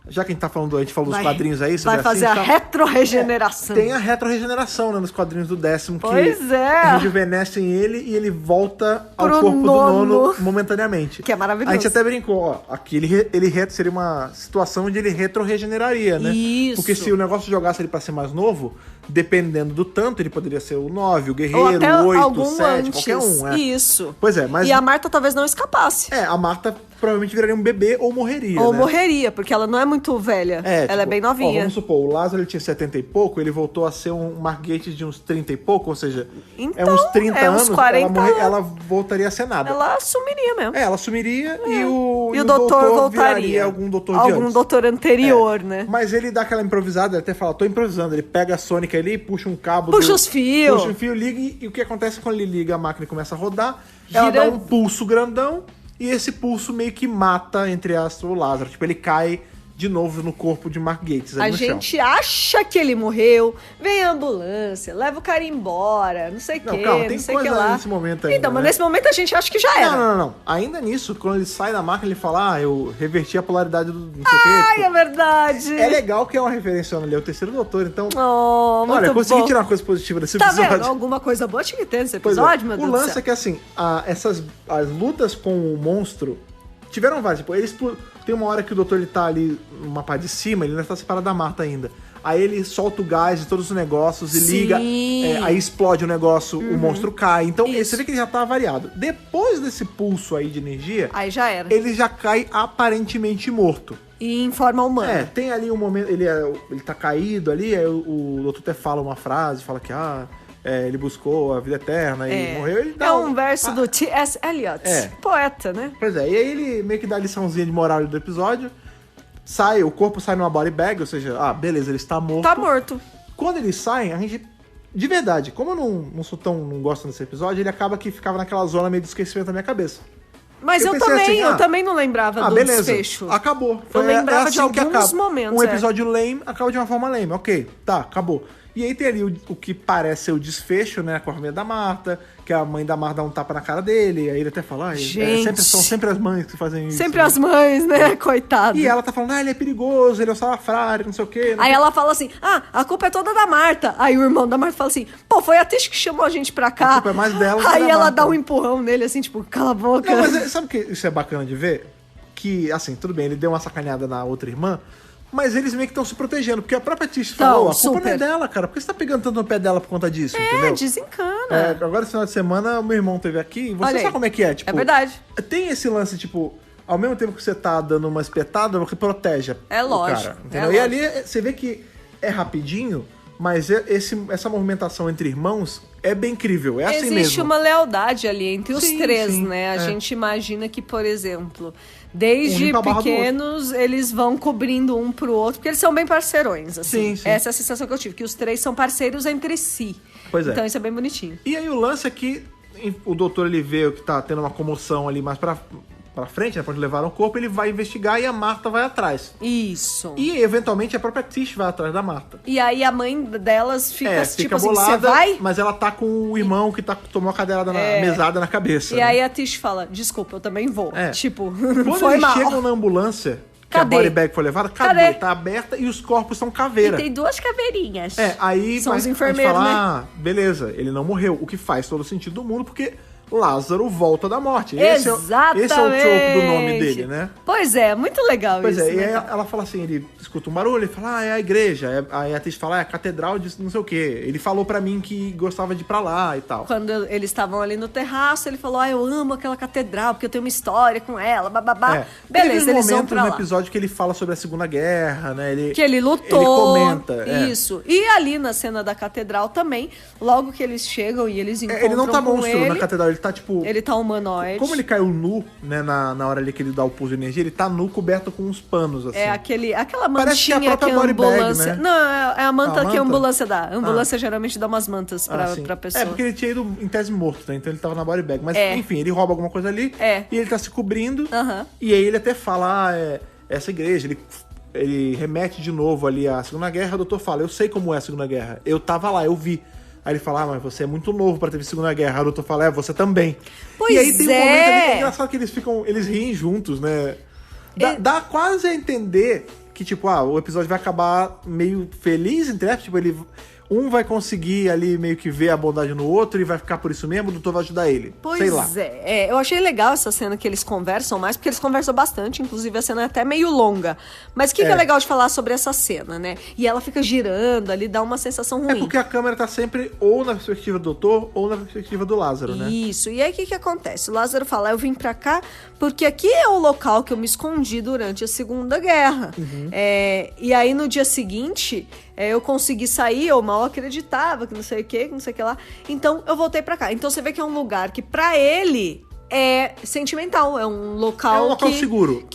Já que a gente falou dos quadrinhos aí, vai fazer a retroregeneração. Tem a retroregeneração, né, nos quadrinhos do 10º, que rejuvenescem ele e ele volta ao corpo do nono momentaneamente. Que é maravilhoso. A gente até brincou, aqui ele seria uma situação onde ele retroregeneraria, né? Isso. Porque se o negócio jogasse ele pra ser mais novo, dependendo do tanto, ele poderia ser o 9, o guerreiro, ou até o 8, algum o 7, antes. qualquer um. Isso. Pois é, mas... E a Marta talvez não escapasse. A Marta provavelmente viraria um bebê ou morreria, Ou né? morreria, porque ela não é muito velha. Ela é bem novinha. Vamos supor, o Lázaro ele tinha 70 e pouco, ele voltou a ser um Mark Gates de uns 30 e pouco, ou seja, então, uns 30 anos, uns 40 ela voltaria a ser nada. Ela sumiria mesmo. Ela sumiria e o doutor voltaria. Viraria algum doutor de algum antes. doutor anterior, né? Mas ele dá aquela improvisada, ele até fala, tô improvisando. Ele pega a Sonic ali, puxa um cabo. Puxa os fios. Puxa um fio, liga e o que acontece quando ele liga, a máquina começa a rodar, ela dá um pulso grandão e esse pulso meio que mata, entre aspas, o Lázaro. Tipo, ele cai de novo no corpo de Mark Gates ali A no chão. gente acha que ele morreu, vem a ambulância, leva o cara embora, não sei o Não, quê, calma, tem não sei o que coisa lá. nesse momento ainda, Então, mas né? nesse momento a gente acha que já era. Não. Ainda nisso, quando ele sai da máquina, ele fala, eu reverti a polaridade do não sei o quê. Ai, Tipo, é verdade. é legal que é uma referência ali ao Terceiro Doutor, então... Oh, muito olha, consegui bom. tirar uma coisa positiva desse Tá episódio. vendo? Alguma coisa boa tinha que ter nesse Pois é. episódio, meu O Deus do lance céu. é que, assim, as lutas com o monstro tiveram várias. Tipo, tem uma hora que o doutor ele tá ali numa parte de cima, ele ainda tá separado da Marta ainda. Aí ele solta o gás de todos os negócios e Sim. liga, aí explode o negócio, o monstro cai. Então, Isso. você vê que ele já tá variado. Depois desse pulso aí de energia, Aí já era. ele já cai aparentemente morto. E em forma humana. Tem ali um momento, ele tá caído ali, aí o doutor até fala uma frase, fala que, ele buscou a vida eterna e morreu. Ele dá É um verso do T.S. Eliot, poeta, né? Pois é, e aí ele meio que dá a liçãozinha de moral do episódio, o corpo sai numa body bag, ou seja, beleza, ele está morto. Tá morto. Quando eles saem, a gente, de verdade, como eu não gosto desse episódio, ele acaba que ficava naquela zona meio de esquecimento na minha cabeça. Mas eu pensei também, assim, eu também não lembrava do beleza, desfecho. acabou. Eu lembrava de que alguns acaba. momentos, Um episódio lame acaba de uma forma lame, ok, tá, acabou. E aí tem ali o que parece ser o desfecho, né, com a família da Marta, que a mãe da Marta dá um tapa na cara dele, aí ele até fala, são sempre as mães que fazem isso. Sempre as mães, né, coitado. E ela tá falando, ele é perigoso, ele é o salafrário, não sei o quê. Aí ela fala assim, a culpa é toda da Marta. Aí o irmão da Marta fala assim, pô, foi a Tish que chamou a gente pra cá. A culpa é mais dela que Aí da ela Marta. dá um empurrão nele, assim, tipo, cala a boca. Não, mas sabe o que isso é bacana de ver? Que, assim, tudo bem, ele deu uma sacaneada na outra irmã, mas eles meio que estão se protegendo, porque a própria Tish falou, a culpa não é dela, cara, por que você tá pegando tanto no pé dela por conta disso, entendeu? Desencana. Agora, esse final de semana, o meu irmão esteve aqui, e você Olha sabe aí. como é que é, tipo... É verdade. Tem esse lance, tipo, ao mesmo tempo que você tá dando uma espetada, você protege É o lógico, cara, entendeu? é E ali, você vê que é rapidinho, mas essa movimentação entre irmãos é bem incrível, é assim mesmo. Existe uma lealdade ali entre os Sim, três, sim, né? A gente imagina que, por exemplo, desde limpa a barra do pequenos eles vão cobrindo um pro outro, porque eles são bem parceirões, assim. Sim, sim. Essa é a sensação que eu tive, que os três são parceiros entre si. Pois é. Então isso é bem bonitinho. E aí o lance é que o doutor, ele vê que tá tendo uma comoção ali mais pra frente, né, pra onde levaram o corpo, ele vai investigar e a Marta vai atrás. Isso. E, eventualmente, a própria Tish vai atrás da Marta. E aí a mãe delas fica, tipo assim, bolada, você vai? mas ela tá com o irmão que tomou a cadeirada mesada na cabeça. E aí a Tish fala, desculpa, eu também vou. Tipo, quando foi eles mal. chegam na ambulância, que Cadê? a body bag foi levada, Cadê? Tá aberta e os corpos são E caveira. tem duas caveirinhas. Aí São a os gente enfermeiros, fala, né? beleza, ele não morreu, o que faz todo sentido do mundo, porque Lázaro volta da morte. Exatamente. Esse é o troco do nome dele, né? Pois é, muito legal Pois isso. é, e né, aí cara? ela fala assim, ele escuta um barulho, ele fala, é a igreja. Aí a atriz fala, é a catedral de não sei o quê. Ele falou pra mim que gostava de ir pra lá e tal. Quando eles estavam ali no terraço, ele falou, eu amo aquela catedral, porque eu tenho uma história com ela, bababá. Beleza, Teve um eles vão momento pra no lá. episódio que ele fala sobre a Segunda Guerra, né? Que ele lutou. Ele comenta. Isso. E ali na cena da catedral também, logo que eles chegam e eles encontram Ele não tá com monstro ele, na catedral, ele tá tipo... ele tá humanoide. Como ele caiu nu, né, na hora ali que ele dá o pulso de energia, ele tá nu coberto com uns panos, assim. É aquela Parece que é a mantinha que própria a body bag, ambulância... né? Não, é a manta A que a manta? ambulância dá. A ambulância geralmente dá umas mantas Sim. pra pessoa. É, porque ele tinha ido em tese morto, né? Então ele tava na body bag. Mas, É. enfim, ele rouba alguma coisa ali e ele tá se cobrindo. Aham. E aí ele até fala, essa igreja, ele remete de novo ali à Segunda Guerra. O doutor fala, eu sei como é a Segunda Guerra. Eu tava lá, eu vi. Aí ele fala, mas você é muito novo pra ter visto a Segunda Guerra. Aí o doutor fala, você também. Pois e aí tem um momento ali que é é. engraçado que eles riem juntos, né? Dá quase a entender que, tipo, o episódio vai acabar meio feliz, entre aspas, tipo, um vai conseguir ali meio que ver a bondade no outro e vai ficar por isso mesmo, o doutor vai ajudar ele. Pois sei lá. eu achei legal essa cena que eles conversam mais, porque eles conversam bastante, inclusive a cena é até meio longa. Mas o que é legal de falar sobre essa cena, né? E ela fica girando ali, dá uma sensação ruim. É porque a câmera tá sempre ou na perspectiva do doutor ou na perspectiva do Lázaro, né? Isso, e aí o que acontece? O Lázaro fala, eu vim pra cá porque aqui é o local que eu me escondi durante a Segunda Guerra. E aí no dia seguinte, eu consegui sair, eu mal acreditava, que não sei o que lá. Então eu voltei pra cá. Então você vê que é um lugar que pra ele é sentimental, é um local É um local seguro.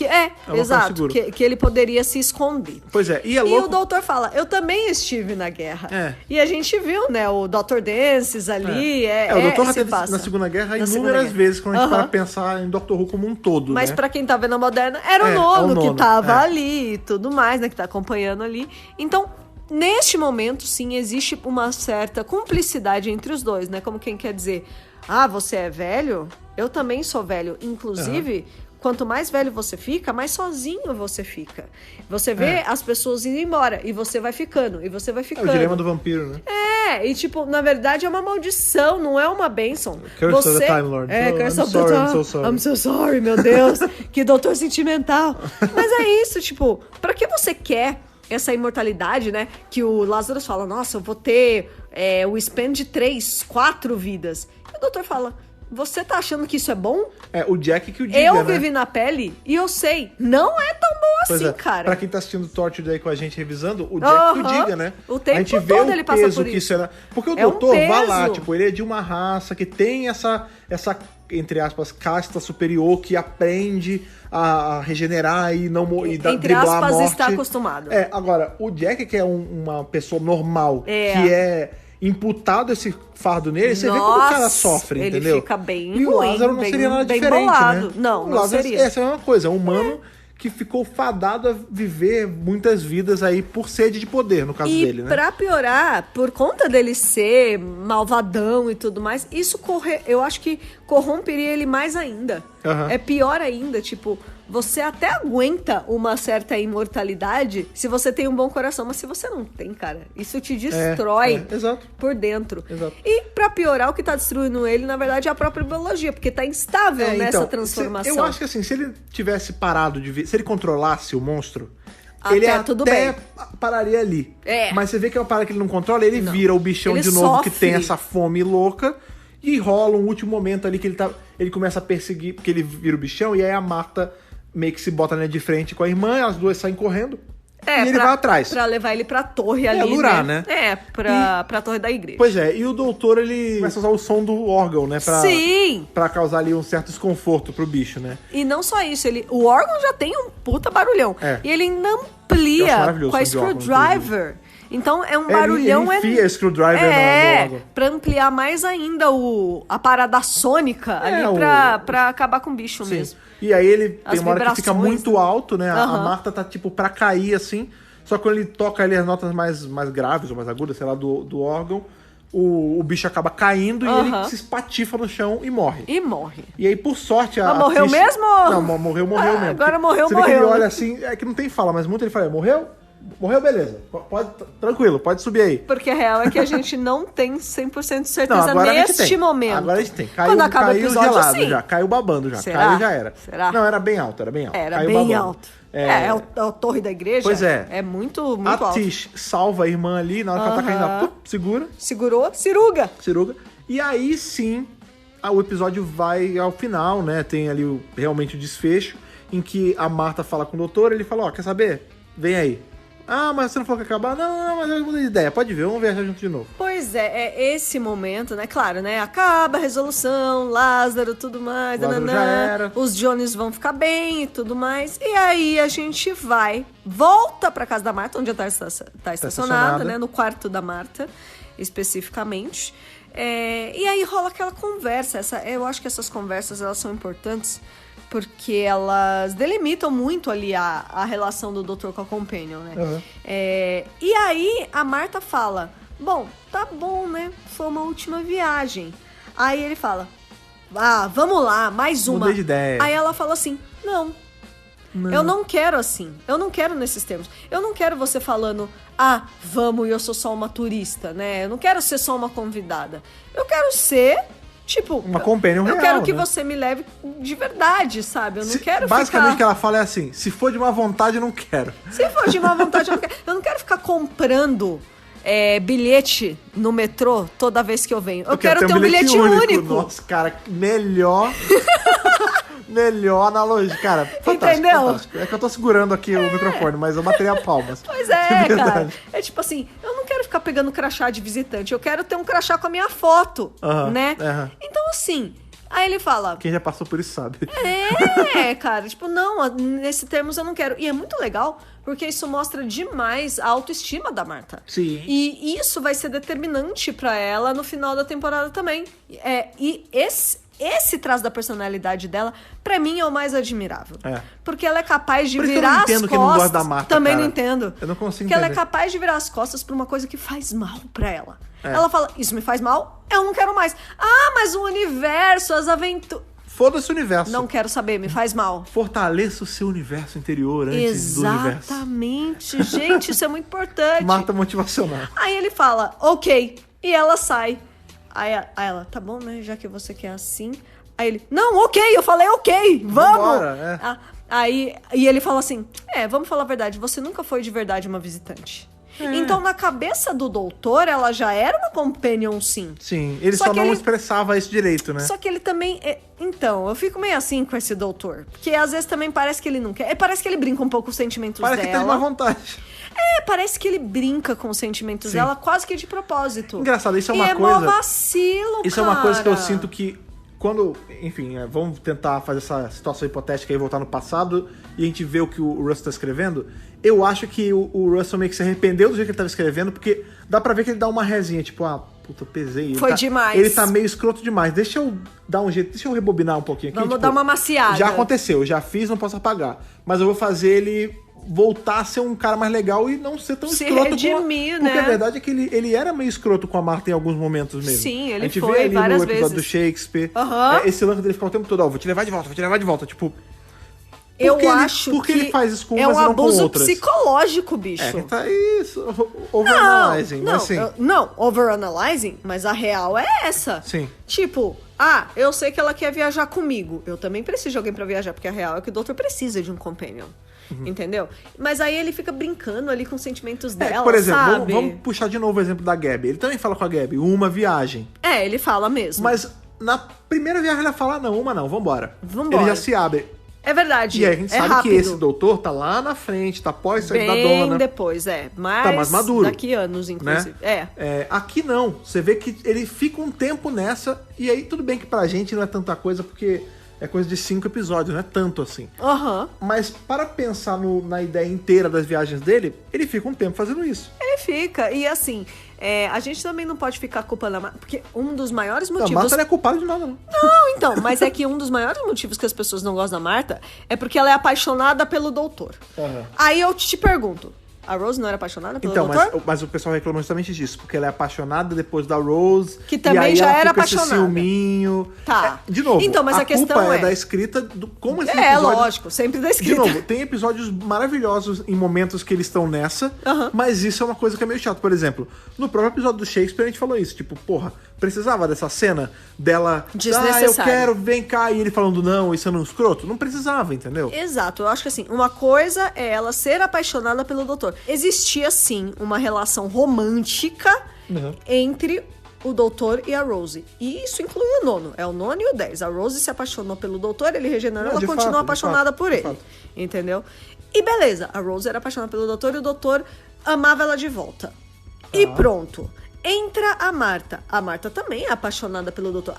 Um exato, local seguro. Que ele poderia se esconder. Pois é, e é louco... E o doutor fala, eu também estive na guerra. E a gente viu, né, o Dr. Dances ali, o doutor já teve na Segunda Guerra inúmeras vezes, quando a gente para pensar em Doctor Who como um todo, Mas né? pra quem tá vendo a moderna, era o nono que tava ali e tudo mais, né, que tá acompanhando ali. Então, neste momento, sim, existe uma certa cumplicidade entre os dois, né? Como quem quer dizer, você é velho? Eu também sou velho. Inclusive, quanto mais velho você fica, mais sozinho você fica. Você vê as pessoas indo embora e você vai ficando, e você vai ficando. É o dilema do vampiro, né? E tipo, na verdade é uma maldição, não é uma bênção. Curse of the Time Lord. Curse of the Time. I'm so sorry. I'm so sorry, meu Deus. Que doutor sentimental. Mas é isso, tipo, pra que você quer essa imortalidade, né? Que o Lázaro fala, nossa, eu vou ter o span de 3, 4 vidas. E o doutor fala, você tá achando que isso é bom? O Jack que o diga, eu vivi na pele e eu sei, não é tão bom assim, cara. Pra quem tá assistindo Torture aí com a gente revisando, o Jack que o diga, né? O tempo a gente vê todo o ele passa peso por que isso. isso era. Porque o É um doutor vai lá, peso. tipo, ele é de uma raça que tem essa entre aspas, casta superior que aprende a regenerar e não Entre driblar a aspas, morte. está acostumado. Agora, o Jack, que é uma pessoa normal, que é imputado esse fardo nele, você vê como o cara sofre, entendeu? Ele fica bem E o ruim, Lázaro não seria nada diferente, bolado. né? Não, o não Lázaro, seria. Essa é a mesma coisa, é um humano que ficou fadado a viver muitas vidas aí por sede de poder, no caso dele, né? E pra piorar, por conta dele ser malvadão e tudo mais, isso eu acho que corromperia ele mais ainda. É pior ainda, tipo, você até aguenta uma certa imortalidade se você tem um bom coração, mas se você não tem, cara, isso te destrói Exato. por dentro. Exato. E pra piorar, o que tá destruindo ele, na verdade, é a própria biologia, porque tá instável nessa transformação. Eu acho que assim, se ele tivesse parado de ver, se ele controlasse o monstro, ele tudo bem. pararia ali. Mas você vê que é uma parada que ele não controla, ele vira o bichão ele de novo, sofre. que tem essa fome louca, e rola um último momento ali que ele começa a perseguir, porque ele vira o bichão, e aí a Marta meio que se bota de frente com a irmã, as duas saem correndo, e ele vai atrás. Pra levar ele pra torre ali, lurar, né? Pra torre da igreja. Pois é, e o doutor, ele começa a usar o som do órgão, né? Sim! Pra causar ali um certo desconforto pro bicho, né? E não só isso, o órgão já tem um puta barulhão. E ele ainda amplia com a screwdriver. Então é um barulhão... Ele enfia a screwdriver no órgão. Pra ampliar mais ainda a parada sônica ali pra acabar com o bicho mesmo. E aí ele As tem uma hora que fica muito alto, né? A Aham. Marta tá tipo pra cair assim. Só que quando ele toca ali as notas mais graves ou mais agudas, sei lá, do órgão, o bicho acaba caindo e ele se espatifa no chão e morre. E aí, por sorte, Mas morreu mesmo? Não, morreu mesmo. Agora morreu. Você vê que ele olha assim, é que não tem fala, mas muito ele fala, morreu? Morreu, beleza. Tranquilo, pode subir aí. Porque a real é que a gente não tem 100% de certeza Não, agora neste momento. Agora a gente tem. Quando acaba o episódio, gelado assim. já, caiu babando já. Será? Caiu já era. Será? Não, era bem alto. Era Caiu bem babando. alto. A torre da igreja. Pois é. É muito A alto. Tish salva a irmã ali, na hora que ela tá caindo, ela segura. Segurou, ciruga. E aí sim, o episódio vai ao final, né? Tem ali realmente o desfecho, em que a Marta fala com o doutor, ele fala, quer saber? Vem aí. Ah, mas você não falou que ia acabar? Não, mas eu mudei de ideia. Pode ver, vamos viajar junto de novo. Pois é esse momento, né? Claro, né? Acaba a resolução, Lázaro, tudo mais. Lázaro já era. Os Jones vão ficar bem e tudo mais. E aí a gente volta pra casa da Marta, onde a Marta tá estacionada, né? No quarto da Marta, especificamente. E aí rola aquela conversa. Eu acho que essas conversas, elas são importantes, porque elas delimitam muito ali a relação do doutor com a Companion, né? E aí a Marta fala, bom, tá bom, né? Foi uma última viagem. Aí ele fala, vamos lá, mais uma. Mudei de ideia. Aí ela fala assim, não. Eu não quero assim. Eu não quero nesses termos. Eu não quero você falando, vamos e eu sou só uma turista, né? Eu não quero ser só uma convidada. Eu quero ser... Tipo, uma companion real, eu quero que né? você me leve de verdade, sabe? Eu não quero basicamente o que ela fala é assim, se for de má vontade, eu não quero. Se for de má vontade, eu não quero. Eu não quero ficar comprando bilhete no metrô toda vez que eu venho. Eu quero ter um bilhete único. Nossa, cara, melhor analogia. Cara, fantástico, entendeu? Fantástico. É que eu tô segurando aqui o microfone, mas eu bateria palmas. Pois é, cara. É tipo assim, eu não quero ficar pegando crachá de visitante, eu quero ter um crachá com a minha foto, né? Então, assim, Aí ele fala... Quem já passou por isso sabe. Cara, tipo, não, nesse termos eu não quero. E é muito legal, porque isso mostra demais a autoestima da Marta. Sim. E isso vai ser determinante pra ela no final da temporada também. E esse traço da personalidade dela, pra mim, é o mais admirável. Porque ela é capaz de virar as costas... Eu não entendo que não gosta da Marta, também cara. não entendo. Eu não consigo Porque entender. ela é capaz de virar as costas pra uma coisa que faz mal pra ela. Ela fala, isso me faz mal, eu não quero mais. Ah, mas o universo, as aventuras... Foda-se o universo. Não quero saber, me faz mal. Fortaleça o seu universo interior antes do universo. Exatamente. Gente, isso é muito importante. Marta motivacional. Aí ele fala, ok. E ela sai. Aí ela, tá bom, né? Já que você quer assim. Aí ele, não, ok. Eu falei, ok. Vamos. Vambora, E ele fala assim, vamos falar a verdade. Você nunca foi de verdade uma visitante. Então, na cabeça do doutor, ela já era uma companion, sim. Sim, ele só não expressava isso direito, né? Só que ele também... Então, eu fico meio assim com esse doutor. Porque às vezes também parece que ele não quer. Parece que ele brinca um pouco com os sentimentos dela. Parece que tem má vontade. Parece que ele brinca com os sentimentos dela quase que de propósito. Engraçado, isso é uma coisa... E é mó vacilo, Isso é uma coisa que eu sinto que... Quando, enfim, vamos tentar fazer essa situação hipotética e voltar no passado e a gente vê o que o Russell tá escrevendo, eu acho que o Russell meio que se arrependeu do jeito que ele tava escrevendo, porque dá pra ver que ele dá uma resinha, tipo, puta, eu pesei. Foi demais. Ele tá meio escroto demais. Deixa eu dar um jeito, deixa eu rebobinar um pouquinho aqui. Vamos dar uma maciada. Já aconteceu, já fiz, não posso apagar. Mas eu vou fazer ele voltar a ser um cara mais legal e não ser tão escroto redimir, Porque a né? verdade é que ele era meio escroto com a Marta em alguns momentos mesmo. Sim, ele a gente foi vê ali várias no episódio vezes. do Shakespeare. Esse lance dele ficar o tempo todo, vou te levar de volta. Tipo, eu acho porque que ele faz isso com é umas um e não com abuso outras. psicológico, bicho. Tá isso, overanalyzing, mas assim... Não, overanalyzing, mas a real é essa. Sim. Tipo, eu sei que ela quer viajar comigo. Eu também preciso de alguém pra viajar, porque a real é que o doutor precisa de um companion. Entendeu? Mas aí ele fica brincando ali com os sentimentos dela, por exemplo, sabe? vamos puxar de novo o exemplo da Gabi. Ele também fala com a Gabi, uma viagem. Ele fala mesmo. Mas na primeira viagem ela fala, não, uma não, vambora. Vambora. Ele já se abre. É verdade. E aí a gente sabe rápido. que esse doutor tá lá na frente, tá após sair da Bem dona. depois, mas tá mais maduro. Daqui anos, inclusive. Né? Aqui não. Você vê que ele fica um tempo nessa, e aí tudo bem que pra gente não é tanta coisa, porque é coisa de 5 episódios, não é tanto assim. Mas para pensar na ideia inteira das viagens dele, ele fica um tempo fazendo isso. Ele fica. E assim, a gente também não pode ficar culpando a Marta, porque um dos maiores motivos... Não, a Marta não é culpada de nada, não. Não, então, mas é que um dos maiores motivos que as pessoas não gostam da Marta é porque ela é apaixonada pelo doutor. Aí eu te pergunto, a Rose não era apaixonada pelo doutor? Mas o pessoal reclama justamente disso, porque ela é apaixonada depois da Rose. Que também e aí já ela era fica esse apaixonada. ciúminho. Tá. De novo, então, mas a questão culpa é da escrita, como esse episódio... lógico, sempre da escrita. De novo, tem episódios maravilhosos em momentos que eles estão nessa, mas isso é uma coisa que é meio chato. Por exemplo, no próprio episódio do Shakespeare a gente falou isso, tipo, porra, precisava dessa cena dela... eu quero, vem cá, e ele falando não, isso é um escroto? Não precisava, entendeu? Exato, eu acho que assim, uma coisa é ela ser apaixonada pelo doutor. Existia, sim, uma relação romântica entre o doutor e a Rose. E isso inclui o nono. É o nono e o 10. A Rose se apaixonou pelo doutor, ele regenerou, ela continua apaixonada por ele. Entendeu? E beleza, a Rose era apaixonada pelo doutor e o doutor amava ela de volta. E pronto. Entra a Marta. A Marta também é apaixonada pelo doutor.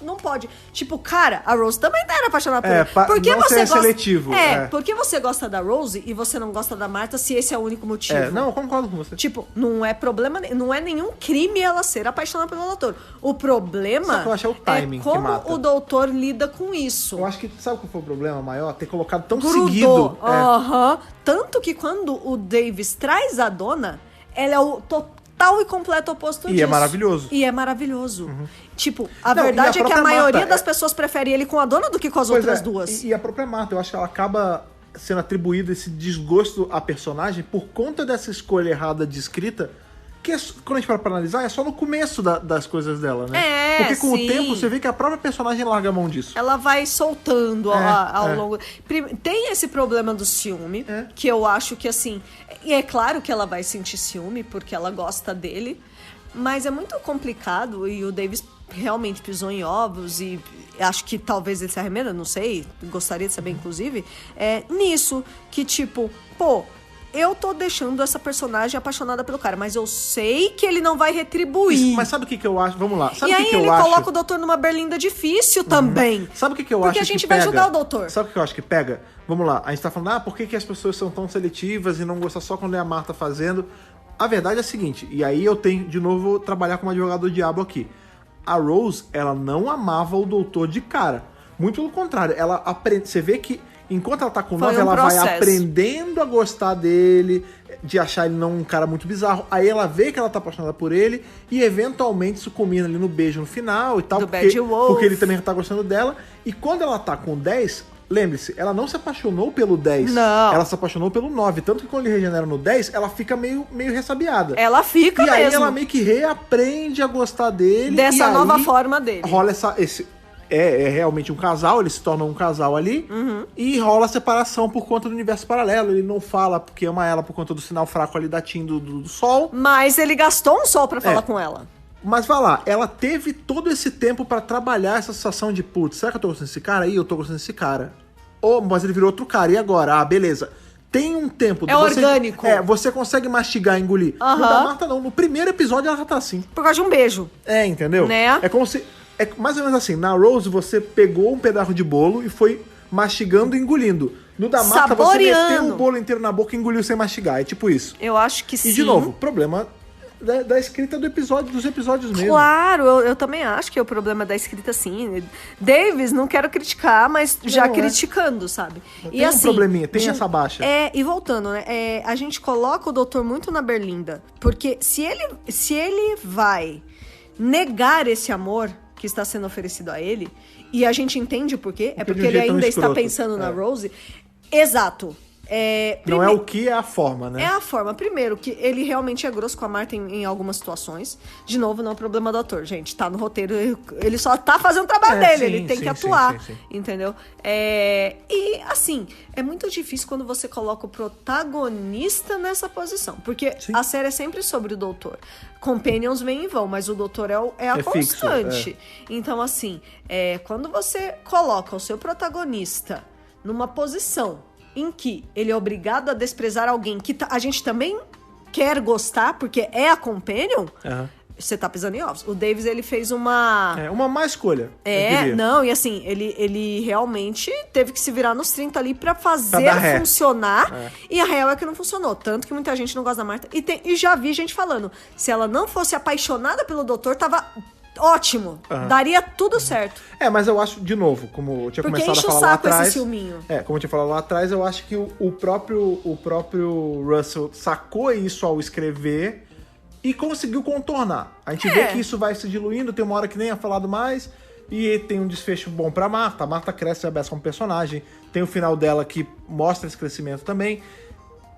Não pode. Tipo, cara, a Rose também era apaixonada por ele. Por que não você ser gosta... seletivo. Por que você gosta da Rose e você não gosta da Marta se esse é o único motivo? Não, eu concordo com você. Tipo, não é problema, não é nenhum crime ela ser apaixonada pelo doutor. O problema eu acho é o timing como que mata. o doutor lida com isso. Eu acho que, sabe qual foi o problema maior? Ter colocado tão seguido. Tanto que quando o Davis traz a dona, ela é o total e completo oposto disso. E é maravilhoso. Tipo, a verdade é que a maioria das pessoas prefere ele com a dona do que com as outras duas. E a própria Marta, eu acho que ela acaba sendo atribuído esse desgosto à personagem por conta dessa escolha errada de escrita, que quando a gente para pra analisar, é só no começo das coisas dela, né? Porque com o tempo você vê que a própria personagem larga a mão disso. Ela vai soltando ao longo... Tem esse problema do ciúme, que eu acho que, assim... E é claro que ela vai sentir ciúme, porque ela gosta dele, mas é muito complicado, e o Davis realmente pisou em ovos, e acho que talvez ele se arrependa, não sei, gostaria de saber, inclusive, nisso, que tipo, eu tô deixando essa personagem apaixonada pelo cara, mas eu sei que ele não vai retribuir. Mas sabe o que eu acho? Vamos lá. Sabe e o aí que eu ele acho? coloca o doutor numa berlinda difícil também. Sabe o que eu acho que Porque a gente vai julgar o doutor. Sabe o que eu acho que pega? Vamos lá. A gente tá falando, por que as pessoas são tão seletivas e não gostam só quando é a Marta fazendo? A verdade é a seguinte, e aí eu tenho, de novo, trabalhar como advogado do diabo aqui. A Rose, ela não amava o doutor de cara. Muito pelo contrário, ela aprende. Você vê que enquanto ela tá com o 9, ela vai aprendendo a gostar dele, de achar ele não um cara muito bizarro. Aí ela vê que ela tá apaixonada por ele e eventualmente isso culmina ali no beijo no final e tal, porque ele também tá gostando dela. E quando ela tá com o 10, lembre-se, ela não se apaixonou pelo 10. Não. Ela se apaixonou pelo 9. Tanto que quando ele regenera no 10, ela fica meio ressabiada. Ela fica mesmo. E aí ela meio que reaprende a gostar dele. Dessa nova forma dele. Rola é realmente um casal, eles se tornam um casal ali, e rola a separação por conta do universo paralelo. Ele não fala porque ama ela por conta do sinal fraco ali da TIM do sol. Mas ele gastou um sol pra falar com ela. Mas vai lá, ela teve todo esse tempo pra trabalhar essa sensação de, putz, será que eu tô gostando desse cara? Aí eu tô gostando desse cara. Mas ele virou outro cara, e agora? Beleza. Tem um tempo... orgânico. Você consegue mastigar, engolir. No da Marta não, no primeiro episódio ela já tá assim. Por causa de um beijo. Entendeu? Né? É como se... É mais ou menos assim, na Rose você pegou um pedaço de bolo e foi mastigando e engolindo. No da Marta você meteu o bolo inteiro na boca e engoliu sem mastigar. É tipo isso. Eu acho que sim. E de novo, problema da escrita dos episódios mesmo. Claro, eu também acho que é o problema da escrita, sim. Davis, não quero criticar, mas já criticando, sabe? Tem um probleminha, tem essa baixa. E voltando, né? A gente coloca o doutor muito na berlinda, porque se ele vai negar esse amor que está sendo oferecido a ele, e a gente entende por quê, é porque ele ainda está pensando na Rose. Exato. Não é o que, é a forma, né? É a forma. Primeiro, que ele realmente é grosso com a Marta em algumas situações. De novo, não é um problema do ator, gente. Tá no roteiro, ele só tá fazendo o trabalho dele. Ele tem que atuar, entendeu? E, assim, é muito difícil quando você coloca o protagonista nessa posição. Porque a série é sempre sobre o doutor. Companions vêm e vão, mas o doutor é a constante. Fixo, Então, assim, quando você coloca o seu protagonista numa posição em que ele é obrigado a desprezar alguém que a gente também quer gostar, porque é a companion, você tá pisando em ovos. O Davis, ele fez uma má escolha. Não, e assim, ele realmente teve que se virar nos 30 ali pra fazer funcionar, e a real é que não funcionou, tanto que muita gente não gosta da Marta, e já vi gente falando, se ela não fosse apaixonada pelo doutor, tava... ótimo, daria tudo certo. Mas eu acho, de novo, como eu tinha começado a falar lá atrás... como eu tinha falado lá atrás, eu acho que o próprio Russell sacou isso ao escrever e conseguiu contornar. A gente vê que isso vai se diluindo, tem uma hora que nem é falado mais, e tem um desfecho bom pra Marta. A Marta cresce e abeça como personagem. Tem o final dela que mostra esse crescimento também.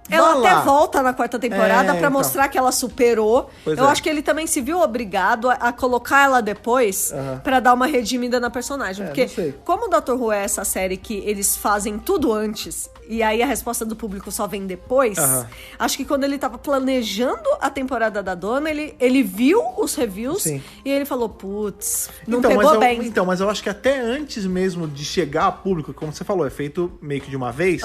Ela até volta na 4ª temporada pra mostrar que ela superou. Eu acho que ele também se viu obrigado a colocar ela depois pra dar uma redimida na personagem. Porque como o Dr. Who é essa série que eles fazem tudo antes e aí a resposta do público só vem depois, acho que quando ele tava planejando a temporada da Dona, ele viu os reviews e ele falou, putz, não pegou bem. Então, mas eu acho que até antes mesmo de chegar a público, como você falou, é feito meio que de uma vez...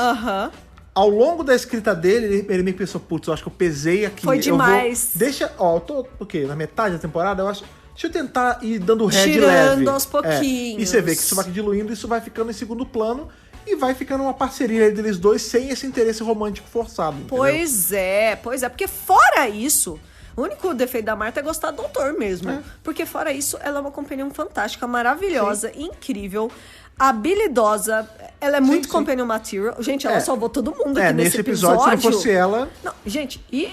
Ao longo da escrita dele, ele meio que pensou, putz, eu acho que eu pesei aqui. Foi demais. Eu tô, o quê? Na metade da temporada, eu acho... Deixa eu tentar ir dando head leve. Tirando aos pouquinhos. E você vê que isso vai diluindo, isso vai ficando em segundo plano e vai ficando uma parceria deles dois sem esse interesse romântico forçado. Entendeu? Pois é. Porque fora isso... O único defeito da Marta é gostar do doutor mesmo. Porque fora isso, ela é uma companion fantástica, maravilhosa, incrível, habilidosa. Ela é muito companion material. Gente, ela salvou todo mundo aqui nesse episódio. Se não fosse ela... Não, gente, e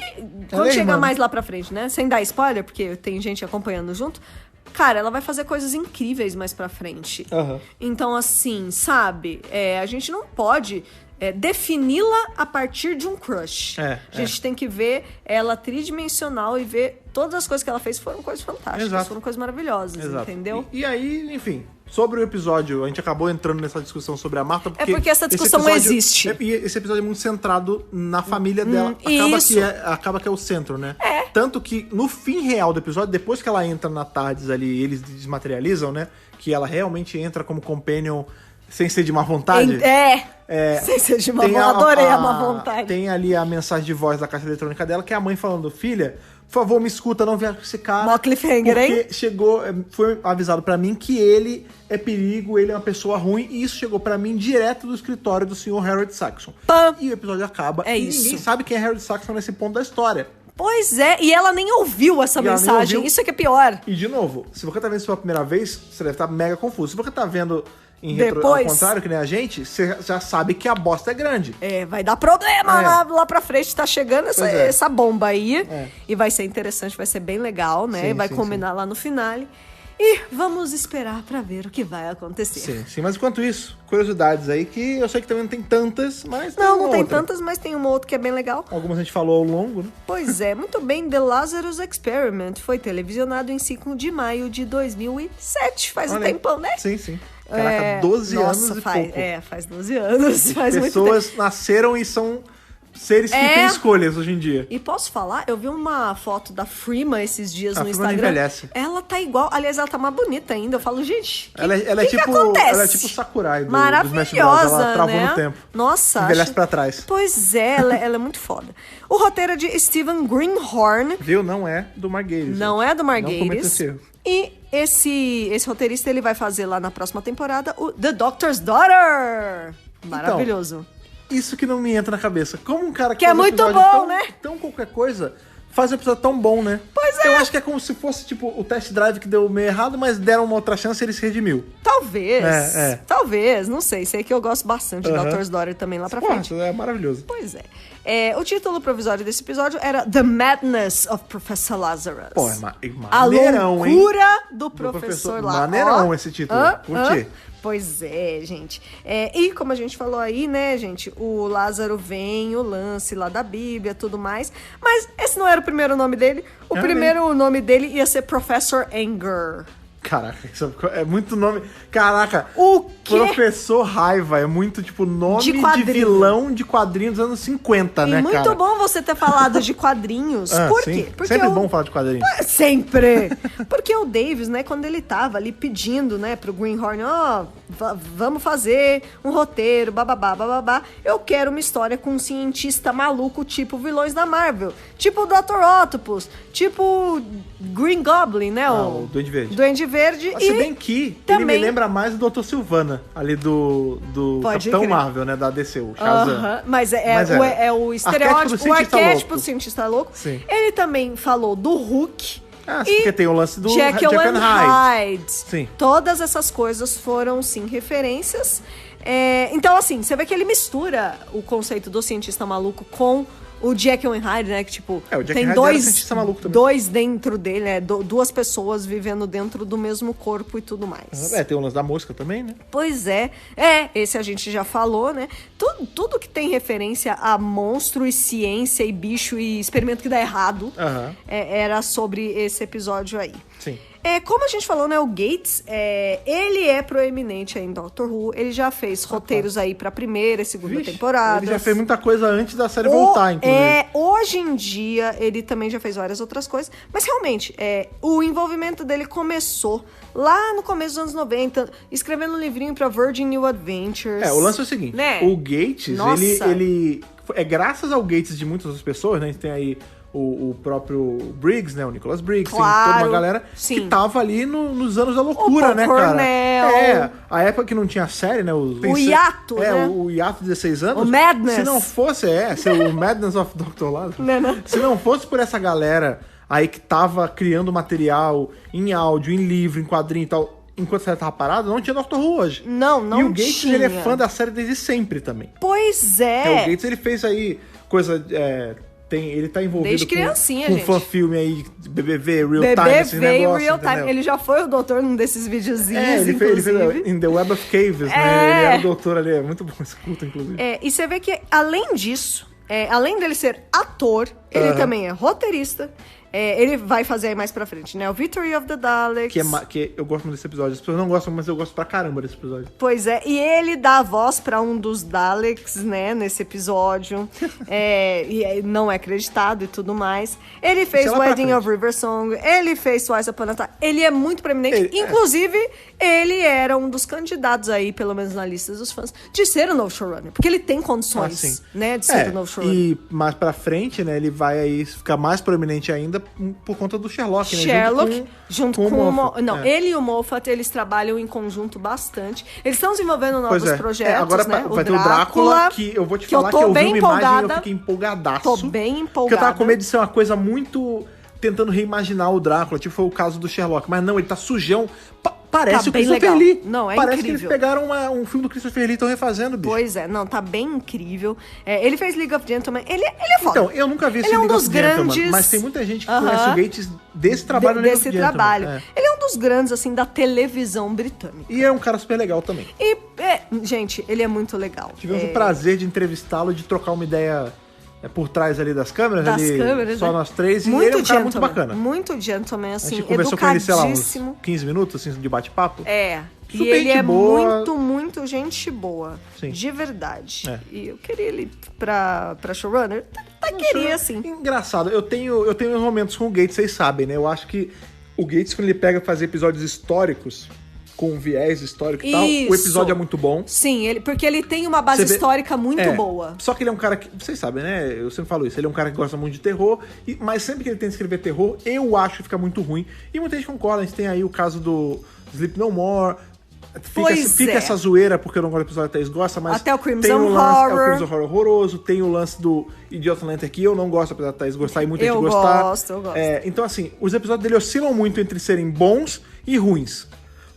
quando chegar mais lá pra frente, né? Sem dar spoiler, porque tem gente acompanhando junto... Cara, ela vai fazer coisas incríveis mais pra frente. Então, assim, sabe? A gente não pode... defini-la a partir de um crush. A gente tem que ver ela tridimensional e ver todas as coisas que ela fez foram coisas fantásticas, foram coisas maravilhosas, entendeu? E aí, enfim, sobre o episódio, a gente acabou entrando nessa discussão sobre a Marta, porque essa discussão existe. E esse episódio é muito centrado na família dela. Acaba que é o centro, né? Tanto que no fim real do episódio, depois que ela entra na TARDIS ali, eles desmaterializam, né? Que ela realmente entra como companion Sem ser de má vontade? Sem ser de má tem vontade. Adorei a má vontade. Tem ali a mensagem de voz da caixa eletrônica dela, que é a mãe falando, filha, por favor, me escuta, não viaja com esse cara. Mó cliffhanger, hein? Porque foi avisado pra mim que ele é perigo, ele é uma pessoa ruim, e isso chegou pra mim direto do escritório do senhor Harold Saxon. Pã. E o episódio acaba, É e isso. ninguém sabe quem é Harold Saxon nesse ponto da história. Pois é, e ela nem ouviu essa E ela nem mensagem. ouviu. Isso é que é pior. E, de novo, se você tá vendo isso pela primeira vez, você deve estar mega confuso. Se você tá vendo ao Depois. contrário, que nem a gente, você já sabe que a bosta é grande. Vai dar problema É. lá pra frente. Tá chegando Pois é. essa bomba aí. É. E vai ser interessante, vai ser bem legal, né? Sim, E vai sim, combinar lá no finale. E vamos esperar pra ver o que vai acontecer. Sim, mas enquanto isso, curiosidades aí que eu sei que também não tem tantas, mas Não uma tem outra. tantas, mas tem uma outra que é bem legal. Algumas a gente falou ao longo, né? Pois é, muito bem. The Lazarus Experiment foi televisionado em 5 de maio de 2007. Faz um Olha aí. tempão, né? Sim. Caraca, 12 Nossa, anos e faz, pouco. faz 12 anos. Faz muito tempo. Pessoas nasceram e são seres que têm escolhas hoje em dia. E posso falar, eu vi uma foto da Freema esses dias A no Freema não Instagram. envelhece. Ela tá igual, aliás, ela tá mais bonita ainda. Eu falo, gente, Ela é que acontece? ela é tipo Sakurai do Smash Bros. Maravilhosa, Ela travou né? no tempo. Nossa, Envelhece pra trás. Pois é, ela é muito foda. O roteiro é de Steven Greenhorn, Viu? Não é do Marguerite. não é do Não cometa Marguerite. esse erro. E esse roteirista, ele vai fazer lá na próxima temporada o The Doctor's Daughter. Maravilhoso. Isso que não me entra na cabeça. Como um cara Que é faz um muito episódio bom, tão, né? tão qualquer coisa, faz um episódio tão bom, né? Pois é. Eu acho que é como se fosse, tipo, o test drive que deu meio errado, mas deram uma outra chance e ele se redimiu. Talvez. É. Talvez, não sei. Sei que eu gosto bastante de Aham. Doctor's Daughter também lá pra Porra, frente. isso é maravilhoso. Pois é. O título provisório desse episódio era The Madness of Professor Lazarus. Pô, é A maneirão, hein? loucura do professor Lazarus. Maneirão esse título. Curti. Pois é, gente. E como a gente falou aí, né, gente, o Lázaro vem, o lance lá da Bíblia, tudo mais. Mas esse não era o primeiro nome dele. O primeiro nome dele ia ser Professor Anger. Caraca, isso é muito nome. Caraca, O quê? Professor Raiva é muito, tipo, nome De de quadrinho. vilão de quadrinhos dos anos 50, né, E muito cara? bom você ter falado de quadrinhos. Por sim. quê? Porque Sempre o- bom falar de quadrinhos. Sempre! Porque o Davis, né, quando ele tava ali pedindo, né, pro Greenhorn, vamos fazer um roteiro, bababá, eu quero uma história com um cientista maluco, tipo vilões da Marvel, tipo o Dr. Octopus, tipo Green Goblin, né, o Duende Verde. Duende Verde. Se bem que ele também- me lembra mais do Dr. Silvana, ali do Pode Capitão crer. Marvel, né, da DC, o Shazam. Aham, mas Mas é o estereótipo, o arquétipo louco. do cientista louco. Sim. Ele também falou do Hulk. Ah, e porque tem o lance do Jekyll and Hyde. Sim. Todas essas coisas foram, sim, referências. Então, assim, você vê que ele mistura o conceito do cientista maluco com o Jekyll and Hyde, né? Que, tipo, o Jekyll tem and Hyde era cientista maluco também. dois dentro dele, né? Duas pessoas vivendo dentro do mesmo corpo e tudo mais. Tem o lance da mosca também, né? Pois é. Esse a gente já falou, né? Tudo que tem referência a monstro e ciência e bicho e experimento que dá errado Aham. era sobre esse episódio aí. Sim. Como a gente falou, né, o Gates, ele é proeminente aí em Doctor Who, ele já fez roteiros aí pra primeira e segunda Vixe, temporada. Ele já fez muita coisa antes da série voltar, inclusive. Hoje em dia, ele também já fez várias outras coisas, mas realmente, o envolvimento dele começou lá no começo dos anos 90, escrevendo um livrinho pra Virgin New Adventures. O lance é o seguinte, né? o Gates, Nossa. ele... É graças ao Gates de muitas outras pessoas, né? A gente tem aí o próprio Briggs, né? O Nicholas Briggs, Claro, tem toda uma galera sim. que tava ali nos anos da loucura, Paul né, Cornell. cara? A época que não tinha série, né? O hiato, né? O hiato de 16 anos. O Madness. Se não fosse, o Madness of Dr. Lazarus. Não. Se não fosse por essa galera aí que tava criando material em áudio, em livro, em quadrinho e tal, enquanto a série tava parada, não tinha Dr. Who hoje. Não E o Gates, tinha. ele é fã da série desde sempre também. Pois O Gates, ele fez aí coisa... ele tá envolvido Desde criancinha, com gente. fã-filme aí, BBV, Real Time, esse BBV negócio, Real Time. entendeu? Ele já foi o doutor num desses videozinhos, Ele fez inclusive. In the Web of Caves, né? Ele era o doutor ali, é muito bom esse culto, inclusive. E você vê que, além disso, além dele ser ator, Ele também é roteirista. Ele vai fazer aí mais pra frente, né? O Victory of the Daleks. Que eu gosto muito desse episódio. As pessoas não gostam, mas eu gosto pra caramba desse episódio. Pois é, e ele dá a voz pra um dos Daleks, né, nesse episódio. E não é acreditado e tudo mais. Ele fez Wedding of River Song, ele fez Twice Upon a Time. Ele é muito preeminente. Inclusive, ele era um dos candidatos aí, pelo menos na lista dos fãs, de ser o novo showrunner. Porque ele tem condições, né, de ser o novo showrunner. E mais pra frente, né, ele vai aí ficar mais proeminente ainda por conta do Sherlock, né? Sherlock, junto com o Moffat. Não, É. ele e o Moffat, eles trabalham em conjunto bastante. Eles estão desenvolvendo novos projetos, agora né? vai ter o Drácula, que eu vou te falar que eu vi uma imagem e eu fiquei empolgadaço. Tô bem empolgada. Porque eu tava com medo de ser uma coisa muito... tentando reimaginar o Drácula, tipo foi o caso do Sherlock. Mas não, ele tá sujão. Parece Tá o bem Christopher legal. Lee. Não, é Parece incrível. que eles pegaram um filme do Christopher Lee e estão refazendo, bicho. Pois é, não, tá bem incrível. Ele fez League of Gentlemen, ele é foda. Então, eu nunca vi esse Ele é um League dos of Gentlemen, grandes... mas tem muita gente que conhece o Gates desse trabalho no League of desse Gentlemen. trabalho. É. Ele é um dos grandes, assim, da televisão britânica. E é um cara super legal também. E, gente, ele é muito legal. Tivemos o prazer de entrevistá-lo, de trocar uma ideia por trás ali das câmeras, só né? nós três, muito e ele é um cara muito gentleman, bacana. Muito gentleman, A assim, gente conversou com ele, sei lá, uns educadíssimo. 15 minutos, assim, de bate-papo. E Super ele gente é boa. muito, muito gente boa. Sim. De verdade. É. E eu queria ele pra showrunner. Queria, sim. Engraçado, eu tenho meus momentos com o Gates, vocês sabem, né? Eu acho que o Gates, quando ele pega fazer episódios históricos, com viés histórico e tal, o episódio é muito bom. Sim, porque ele tem uma base histórica muito boa. Só que ele é um cara que, vocês sabem, né? Eu sempre falo isso, ele é um cara que gosta muito de terror, mas sempre que ele tenta escrever terror, eu acho que fica muito ruim. E muita gente concorda, a gente tem aí o caso do Sleep No More. Fica essa zoeira, porque eu não gosto do episódio, até eles gostam, mas até o Crimson tem o lance, Horror. É o Crimson Horror horroroso, tem o lance do Idiota Lantern que eu não gosto, apesar de Thaís gostar e muita gente gostar. Eu gosto. Então, assim, os episódios dele oscilam muito entre serem bons e ruins.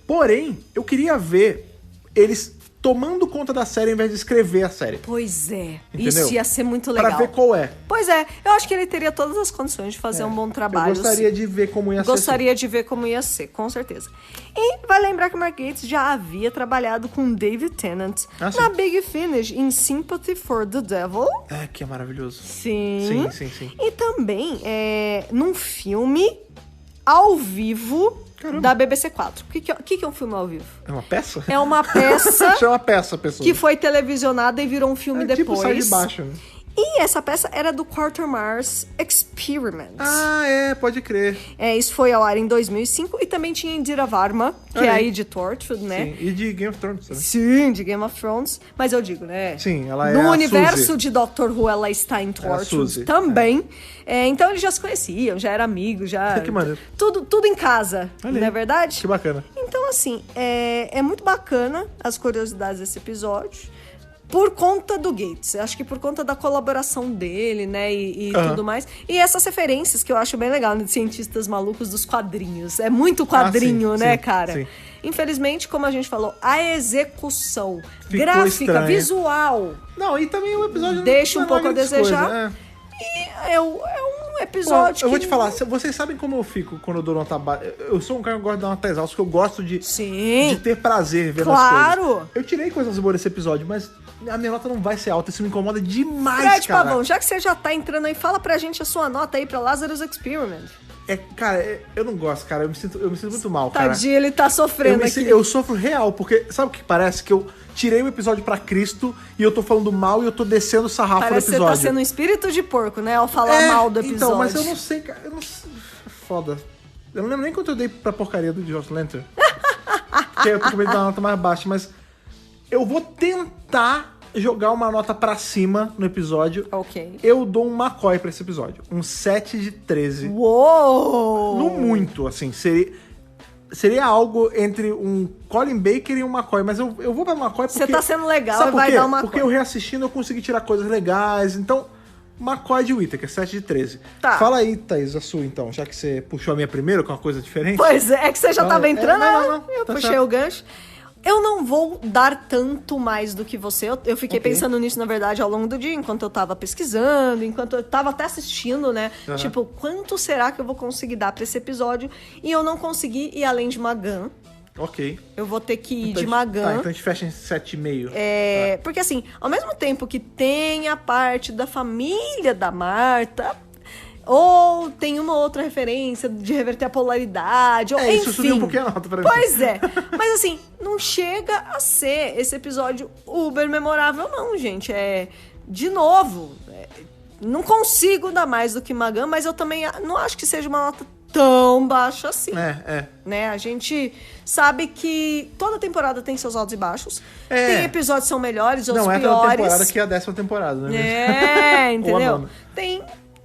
Porém, eu queria ver eles tomando conta da série ao invés de escrever a série. Pois é. Entendeu? Isso ia ser muito legal. Pra ver qual é. Pois é. Eu acho que ele teria todas as condições de fazer um bom trabalho. Eu gostaria de ver como ia ser. Gostaria de ver como ia ser, com certeza. E vai lembrar que o Mark Gatiss já havia trabalhado com David Tennant na Big Finish, em Sympathy for the Devil. Que é maravilhoso. Sim. Sim. E também num filme ao vivo... Caramba. Da BBC 4. O que é um filme ao vivo? É uma peça? É uma peça... Chama peça, pessoal. Que foi televisionada e virou um filme depois. Tipo Sai de Baixo, né? E essa peça era do Quatermass Experiment. Pode crer. Isso foi ao ar em 2005. E também tinha Indira Varma, que é aí de Torchwood, né? Sim, e de Game of Thrones também. Sim, de Game of Thrones. Mas eu digo, né? Sim, ela é no a universo Suzy. de Doctor Who, ela está em Torchwood também. Então eles já se conheciam, já eram amigos, já... Que maneiro. Tudo em casa, não é verdade? Que bacana. Então, assim, é muito bacana as curiosidades desse episódio. Por conta do Gates. Acho que por conta da colaboração dele, né? E tudo mais. E essas referências que eu acho bem legal, né? De cientistas malucos dos quadrinhos. É muito quadrinho, né, cara? Sim. Infelizmente, como a gente falou, a execução Ficou gráfica, estranha. visual... Não, e também o episódio... Deixa não um pouco a grandes desejar. coisas, E é um episódio eu vou te falar, vocês sabem como eu fico quando eu dou nota baixa. Eu sou um cara que gosta de dar nota exausta, que eu gosto de ter prazer vendo as coisas. Claro! Eu tirei coisas boas desse episódio, mas a minha nota não vai ser alta, isso me incomoda demais, Fred cara. Pavão, já que você já tá entrando aí, fala pra gente a sua nota aí pra Lazarus Experiment. Cara, eu não gosto, cara. Eu me sinto muito mal, cara. Tadinho, ele tá sofrendo aqui. Eu sofro real, porque sabe o que parece? Que eu tirei o episódio pra Cristo e eu tô falando mal e eu tô descendo o sarrafo do Parece que episódio. você tá sendo um espírito de porco, né? Ao falar mal do episódio. Então, mas eu não sei, cara. Eu não sei. Foda. Eu não lembro nem quanto eu dei pra porcaria do Josh Lantern. Porque eu tô com medo de dar uma nota mais baixa, mas eu vou tentar jogar uma nota pra cima no episódio. Ok. Eu dou um McCoy pra esse episódio. Um 7 de 13. Uou! No muito, assim. Seria algo entre um Colin Baker e um McCoy, mas eu vou pra McCoy porque... Você tá sendo legal Sabe e por vai quê? dar uma Porque eu reassistindo eu consegui tirar coisas legais, então... McCoy de Whittaker, 7 de 13. Tá. Fala aí, Thaís, a sua então, já que você puxou a minha primeiro, com uma coisa diferente. Pois é que você já tava entrando, não, eu tá puxei certo. o gancho. Eu não vou dar tanto mais do que você. Eu fiquei pensando nisso, na verdade, ao longo do dia, enquanto eu tava pesquisando, enquanto eu tava até assistindo, né? Tipo, quanto será que eu vou conseguir dar pra esse episódio? E eu não consegui ir além de Magan. Ok. Eu vou ter que ir Então de Magan. Tá, então a gente fecha em 7,5. Porque assim, ao mesmo tempo que tem a parte da família da Marta, Ou tem uma outra referência de reverter a polaridade, ou Isso enfim. subiu um pouquinho a nota pra mim. Pois é. Mas assim, não chega a ser esse episódio uber memorável, não, gente. De novo, não consigo dar mais do que Magan, mas eu também não acho que seja uma nota tão baixa assim. Né? A gente sabe que toda temporada tem seus altos e baixos. Tem episódios que são melhores, outros piores. Não é toda temporada que é a 10ª temporada, né? Entendeu?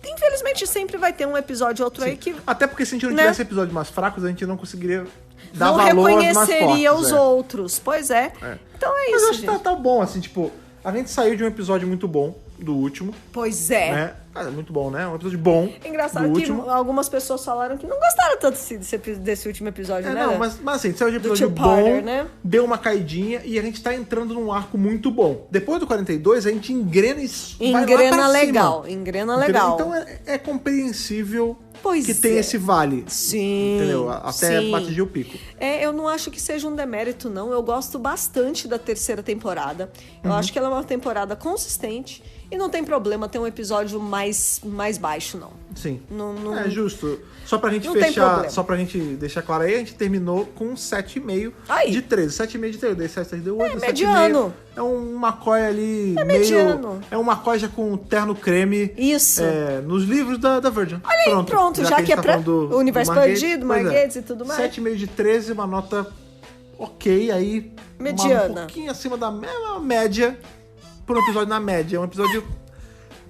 Infelizmente sempre vai ter um episódio ou outro aí que... Até porque se a gente não tivesse episódios mais fracos, a gente não conseguiria dar não valor aos mais reconheceria fortes, os outros. Pois é. Então é isso, Mas eu acho gente. que tá bom, assim, tipo... A gente saiu de um episódio muito bom, do último. Pois é. Né? Muito bom, né? Um episódio bom. Engraçado do que último. algumas pessoas falaram que não gostaram tanto desse último episódio, né? Não, mas assim, saiu de um episódio two-parter, bom, né? Deu uma caidinha e a gente tá entrando num arco muito bom. Depois do 42, a gente engrena e vai lá pra legal. cima. Engrena legal. Então é compreensível Pois que tem esse vale. Sim. Entendeu? Até atingir o pico. Eu não acho que seja um demérito, não. Eu gosto bastante da 3ª temporada. Eu acho que ela é uma temporada consistente e não tem problema ter um episódio mais baixo, não. Sim. Não, é justo. Só pra gente não tem fechar, problema. só pra gente deixar claro aí, a gente terminou com um 7,5 de 13. 7,5 de 13. Eu dei 7, deu 8, mediano. É um McCoy ali meio... mediano. É um McCoy já com terno creme. Isso. Nos livros da Virgin. Olha aí, pronto. Já que é pra do Universo Perdido, pois Marguedes e tudo mais. 7,5 de 13, uma nota ok, aí... Mediana. Um pouquinho acima da média, por um episódio na média. É um episódio...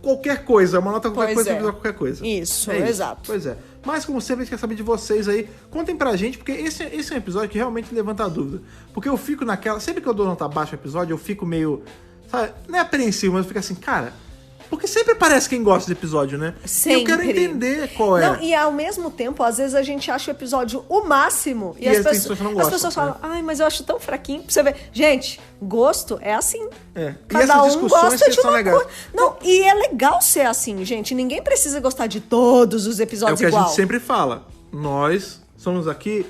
Qualquer coisa, uma nota qualquer coisa, um episódio qualquer coisa. Isso, isso, exato. Pois é. Mas, como sempre, a gente quer saber de vocês aí. Contem pra gente, porque esse é um episódio que realmente levanta a dúvida. Porque eu fico naquela... Sempre que eu dou nota baixa no episódio, eu fico meio... Sabe? Não é apreensivo, mas eu fico assim, cara... Porque sempre parece quem gosta do episódio, né? Sempre. E eu quero entender qual é. Não, e ao mesmo tempo, às vezes a gente acha o episódio o máximo e as pessoas não gostam, as pessoas falam, ai, mas eu acho tão fraquinho. Pra você ver. Gente, gosto é assim. E Cada essas um discussões gosta que de são uma legais. coisa. Não, e é legal ser assim, gente. Ninguém precisa gostar de todos os É o episódios que igual. a gente sempre fala. Nós somos aqui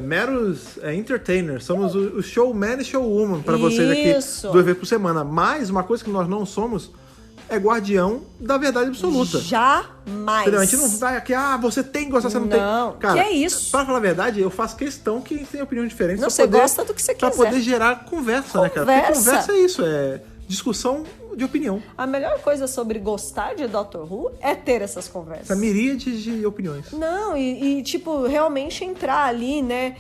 meros entertainers. Somos o showman e showwoman pra vocês Isso. aqui 2 vezes por semana. Mas uma coisa que nós não somos é guardião da verdade absoluta. Jamais. Entendeu? A gente não vai aqui, você tem que gostar, você não tem. Não, Cara, que é isso? Pra falar a verdade, eu faço questão que a gente tenha opinião diferente. Não, pra você poder- gosta do que você Pra quiser. poder gerar conversa, né, cara? Porque Conversa. conversa é isso, é discussão de opinião. A melhor coisa sobre gostar de Doctor Who é ter essas conversas. Essa miríade de opiniões. Não, tipo, realmente entrar ali, né,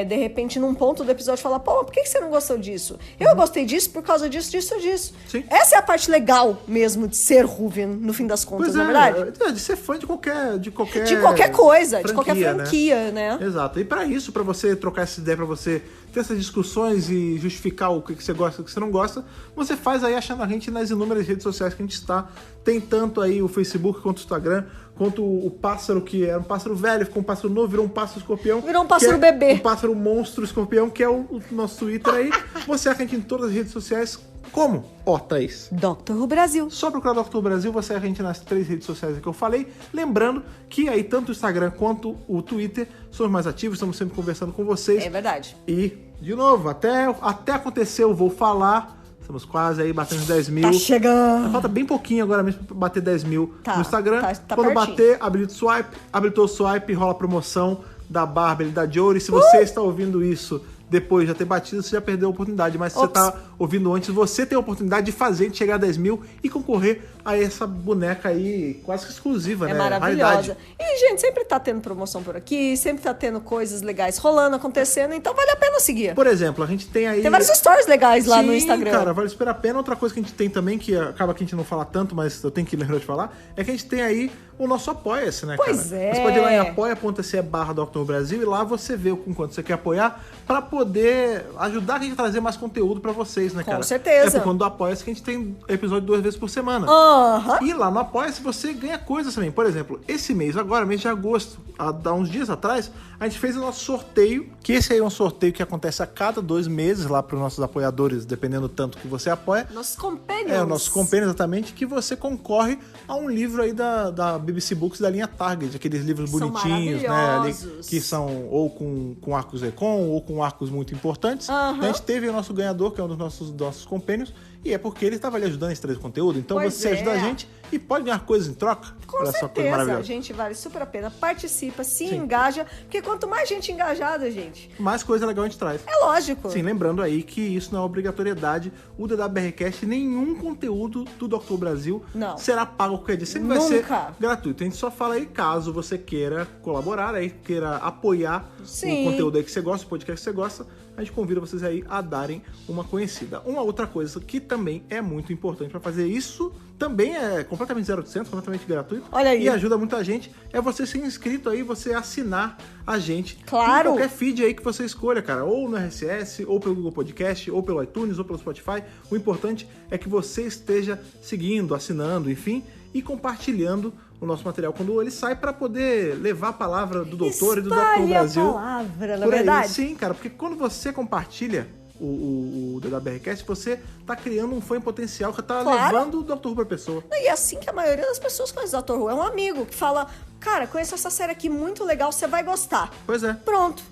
de repente num ponto do episódio e falar, pô, por que você não gostou disso? Eu gostei disso por causa disso, disso, disso. Sim. Essa é a parte legal mesmo de ser Whovian, no fim das contas, Pois na verdade. de ser fã de qualquer De qualquer coisa, de qualquer né? franquia, né? Exato. E pra isso, pra você trocar essa ideia, pra você ter essas discussões e justificar o que você gosta e o que você não gosta, você faz aí achando a gente nas inúmeras redes sociais que a gente está. Tem tanto aí o Facebook quanto o Instagram, quanto o pássaro, que era um pássaro velho, ficou um pássaro novo, virou um pássaro escorpião. Virou um pássaro que é bebê. Um pássaro monstro escorpião, que é o nosso Twitter aí. Você acha a gente em todas as redes sociais. Como? Thaís. Doctor Who Brasil. Só procurar Dr. Brasil, você acha a gente nas 3 redes sociais que eu falei. Lembrando que aí tanto o Instagram quanto o Twitter somos mais ativos, estamos sempre conversando com vocês. É verdade. E, de novo, até acontecer, eu vou falar. Estamos quase aí batendo os 10 mil. Tá chegando. Falta bem pouquinho agora mesmo pra bater 10 mil no Instagram. Tá Quando pertinho. bater, habilitou o swipe, rola a promoção da Bárbara e da Jory. Se você está ouvindo isso depois de já ter batido, você já perdeu a oportunidade. Mas se você tá ouvindo antes, você tem a oportunidade de fazer, de chegar a 10 mil e concorrer a essa boneca aí quase que exclusiva, É né? maravilhosa. Raridade. E, gente, sempre tá tendo promoção por aqui, sempre tá tendo coisas legais rolando, acontecendo, então vale a pena seguir. Por exemplo, a gente tem aí... Tem vários stories legais lá no Sim, Instagram. cara, vale super a pena. Outra coisa que a gente tem também, que acaba que a gente não fala tanto, mas eu tenho que lembrar de falar, é que a gente tem aí o nosso Apoia-se, né, cara? Pois é. Você pode ir lá em apoia.se/Dr. Brasil e lá você vê com quanto você quer apoiar pra poder ajudar a gente a trazer mais conteúdo pra vocês, né, cara? Com certeza. É por conta do Apoia-se que a gente tem episódio 2 vezes por semana. Aham. E lá no Apoia-se você ganha coisas também. Por exemplo, esse mês agora, mês de agosto, há uns dias atrás, a gente fez o nosso sorteio, que esse aí é um sorteio que acontece a cada 2 meses lá para os nossos apoiadores, dependendo do tanto que você apoia. Nossos companions. É, o nosso compêndio, exatamente, que você concorre a um livro aí da BBC Books da linha Target, aqueles livros São bonitinhos, né, ali, maravilhosos. que são ou com arcos recon ou com arcos muito importantes. Aham. A gente teve o nosso ganhador, que é um dos nossos compênios, e é porque ele estava ali ajudando a extrair o conteúdo. Então Pois você ajuda a é. gente e pode ganhar coisas em troca. Com Olha só que coisa certeza, maravilhosa. gente, vale super a pena. Participa, se Sim. engaja, porque quanto mais gente engajada, gente, Mais coisa legal a gente traz. é lógico. Sim, lembrando aí que isso não é obrigatoriedade. O DWBRcast, nenhum conteúdo do Dr. Brasil Não. será pago qualquer dia. Sempre vai ser Nunca. gratuito. A gente só fala aí caso você queira colaborar, aí queira apoiar Sim. o conteúdo aí que você gosta, o podcast que você gosta. A gente convida vocês aí a darem uma conhecida. Uma outra coisa que também é muito importante para fazer isso, também é completamente 0800, completamente gratuito. Olha aí. E ajuda muita gente. É você ser inscrito aí, você assinar a gente. Claro. Em qualquer feed aí que você escolha, cara. Ou no RSS, ou pelo Google Podcast, ou pelo iTunes, ou pelo Spotify. O importante é que você esteja seguindo, assinando, enfim, e compartilhando o nosso material quando ele sai para poder levar a palavra do doutor e do Dr. Espalhe Brasil. a palavra, na por aí. verdade. Sim, cara, porque quando você compartilha o DWBRcast, você tá criando um fã em potencial que tá Claro. levando o Dr. Who pra pessoa. E é assim que a maioria das pessoas conhece o Dr. Who. É um amigo que fala, cara, conheço essa série aqui muito legal, você vai gostar. Pois é. Pronto,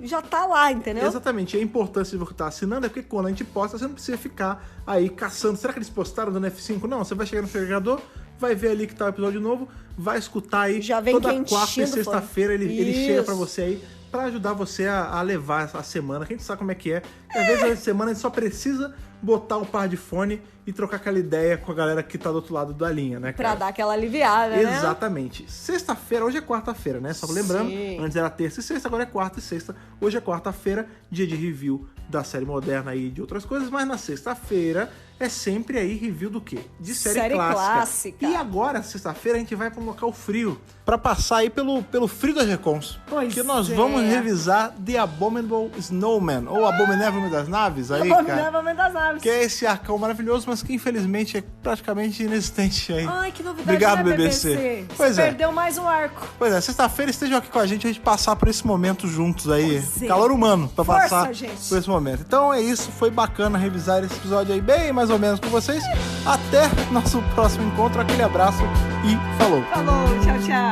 já tá lá, entendeu? Exatamente, e a importância de você estar assinando é porque quando a gente posta, você não precisa ficar aí caçando. Será que eles postaram dando F5? Não, você vai chegar no agregador, vai ver ali que tá o episódio novo, vai escutar aí. Já vem toda quentinho quarta e do sexta-feira ele Isso. chega pra você aí, pra ajudar você a levar a semana, que a gente sabe como é que é. E às vezes durante a semana a gente só precisa botar um par de fone e trocar aquela ideia com a galera que tá do outro lado da linha, né, cara? Pra dar aquela aliviada, né? Exatamente. Sexta-feira, hoje é quarta-feira, né? Só lembrando, Sim. antes era terça e sexta, agora é quarta e sexta. Hoje é quarta-feira, dia de review da série moderna e de outras coisas, mas na sexta-feira é sempre aí review do quê? De série clássica. E agora, sexta-feira, a gente vai pra um local frio, pra passar aí pelo frio das Recons. Pois que nós é. vamos revisar The Abominable Snowman, ou Abominável das Naves aí, cara. Abominável das Naves. Que é esse arcão maravilhoso, mas que infelizmente é praticamente inexistente aí. Ai, que novidade, Obrigado, né, BBC. Você perdeu mais um arco. Pois é, sexta-feira estejam aqui com a gente passar por esse momento juntos aí. Pois é. Calor humano pra Força, passar gente. por esse momento. Então é isso, foi bacana revisar esse episódio aí bem mais ou menos com vocês. Até nosso próximo encontro, aquele abraço e falou! Falou, tchau, tchau.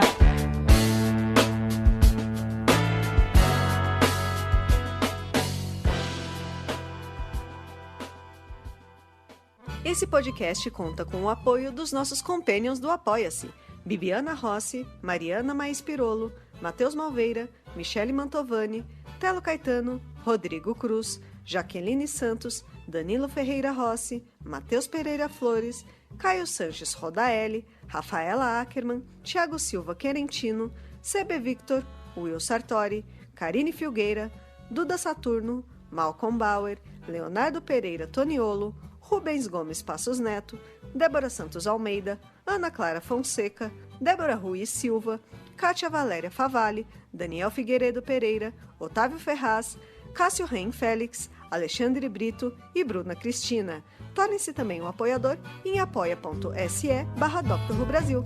Esse podcast conta com o apoio dos nossos companions do Apoia-se: Bibiana Rossi, Mariana Maes Pirolo, Matheus Malveira, Michele Mantovani, Telo Caetano, Rodrigo Cruz, Jaqueline Santos, Danilo Ferreira Rossi, Matheus Pereira Flores, Caio Sanches Rodaelli, Rafaela Ackerman, Thiago Silva Querentino, CB Victor, Will Sartori, Karine Filgueira, Duda Saturno, Malcolm Bauer, Leonardo Pereira Toniolo, Rubens Gomes Passos Neto, Débora Santos Almeida, Ana Clara Fonseca, Débora Ruiz Silva, Kátia Valéria Favalli, Daniel Figueiredo Pereira, Otávio Ferraz, Cássio Reim Félix, Alexandre Brito e Bruna Cristina. Torne-se também um apoiador em apoia.se/Dr. Who Brasil.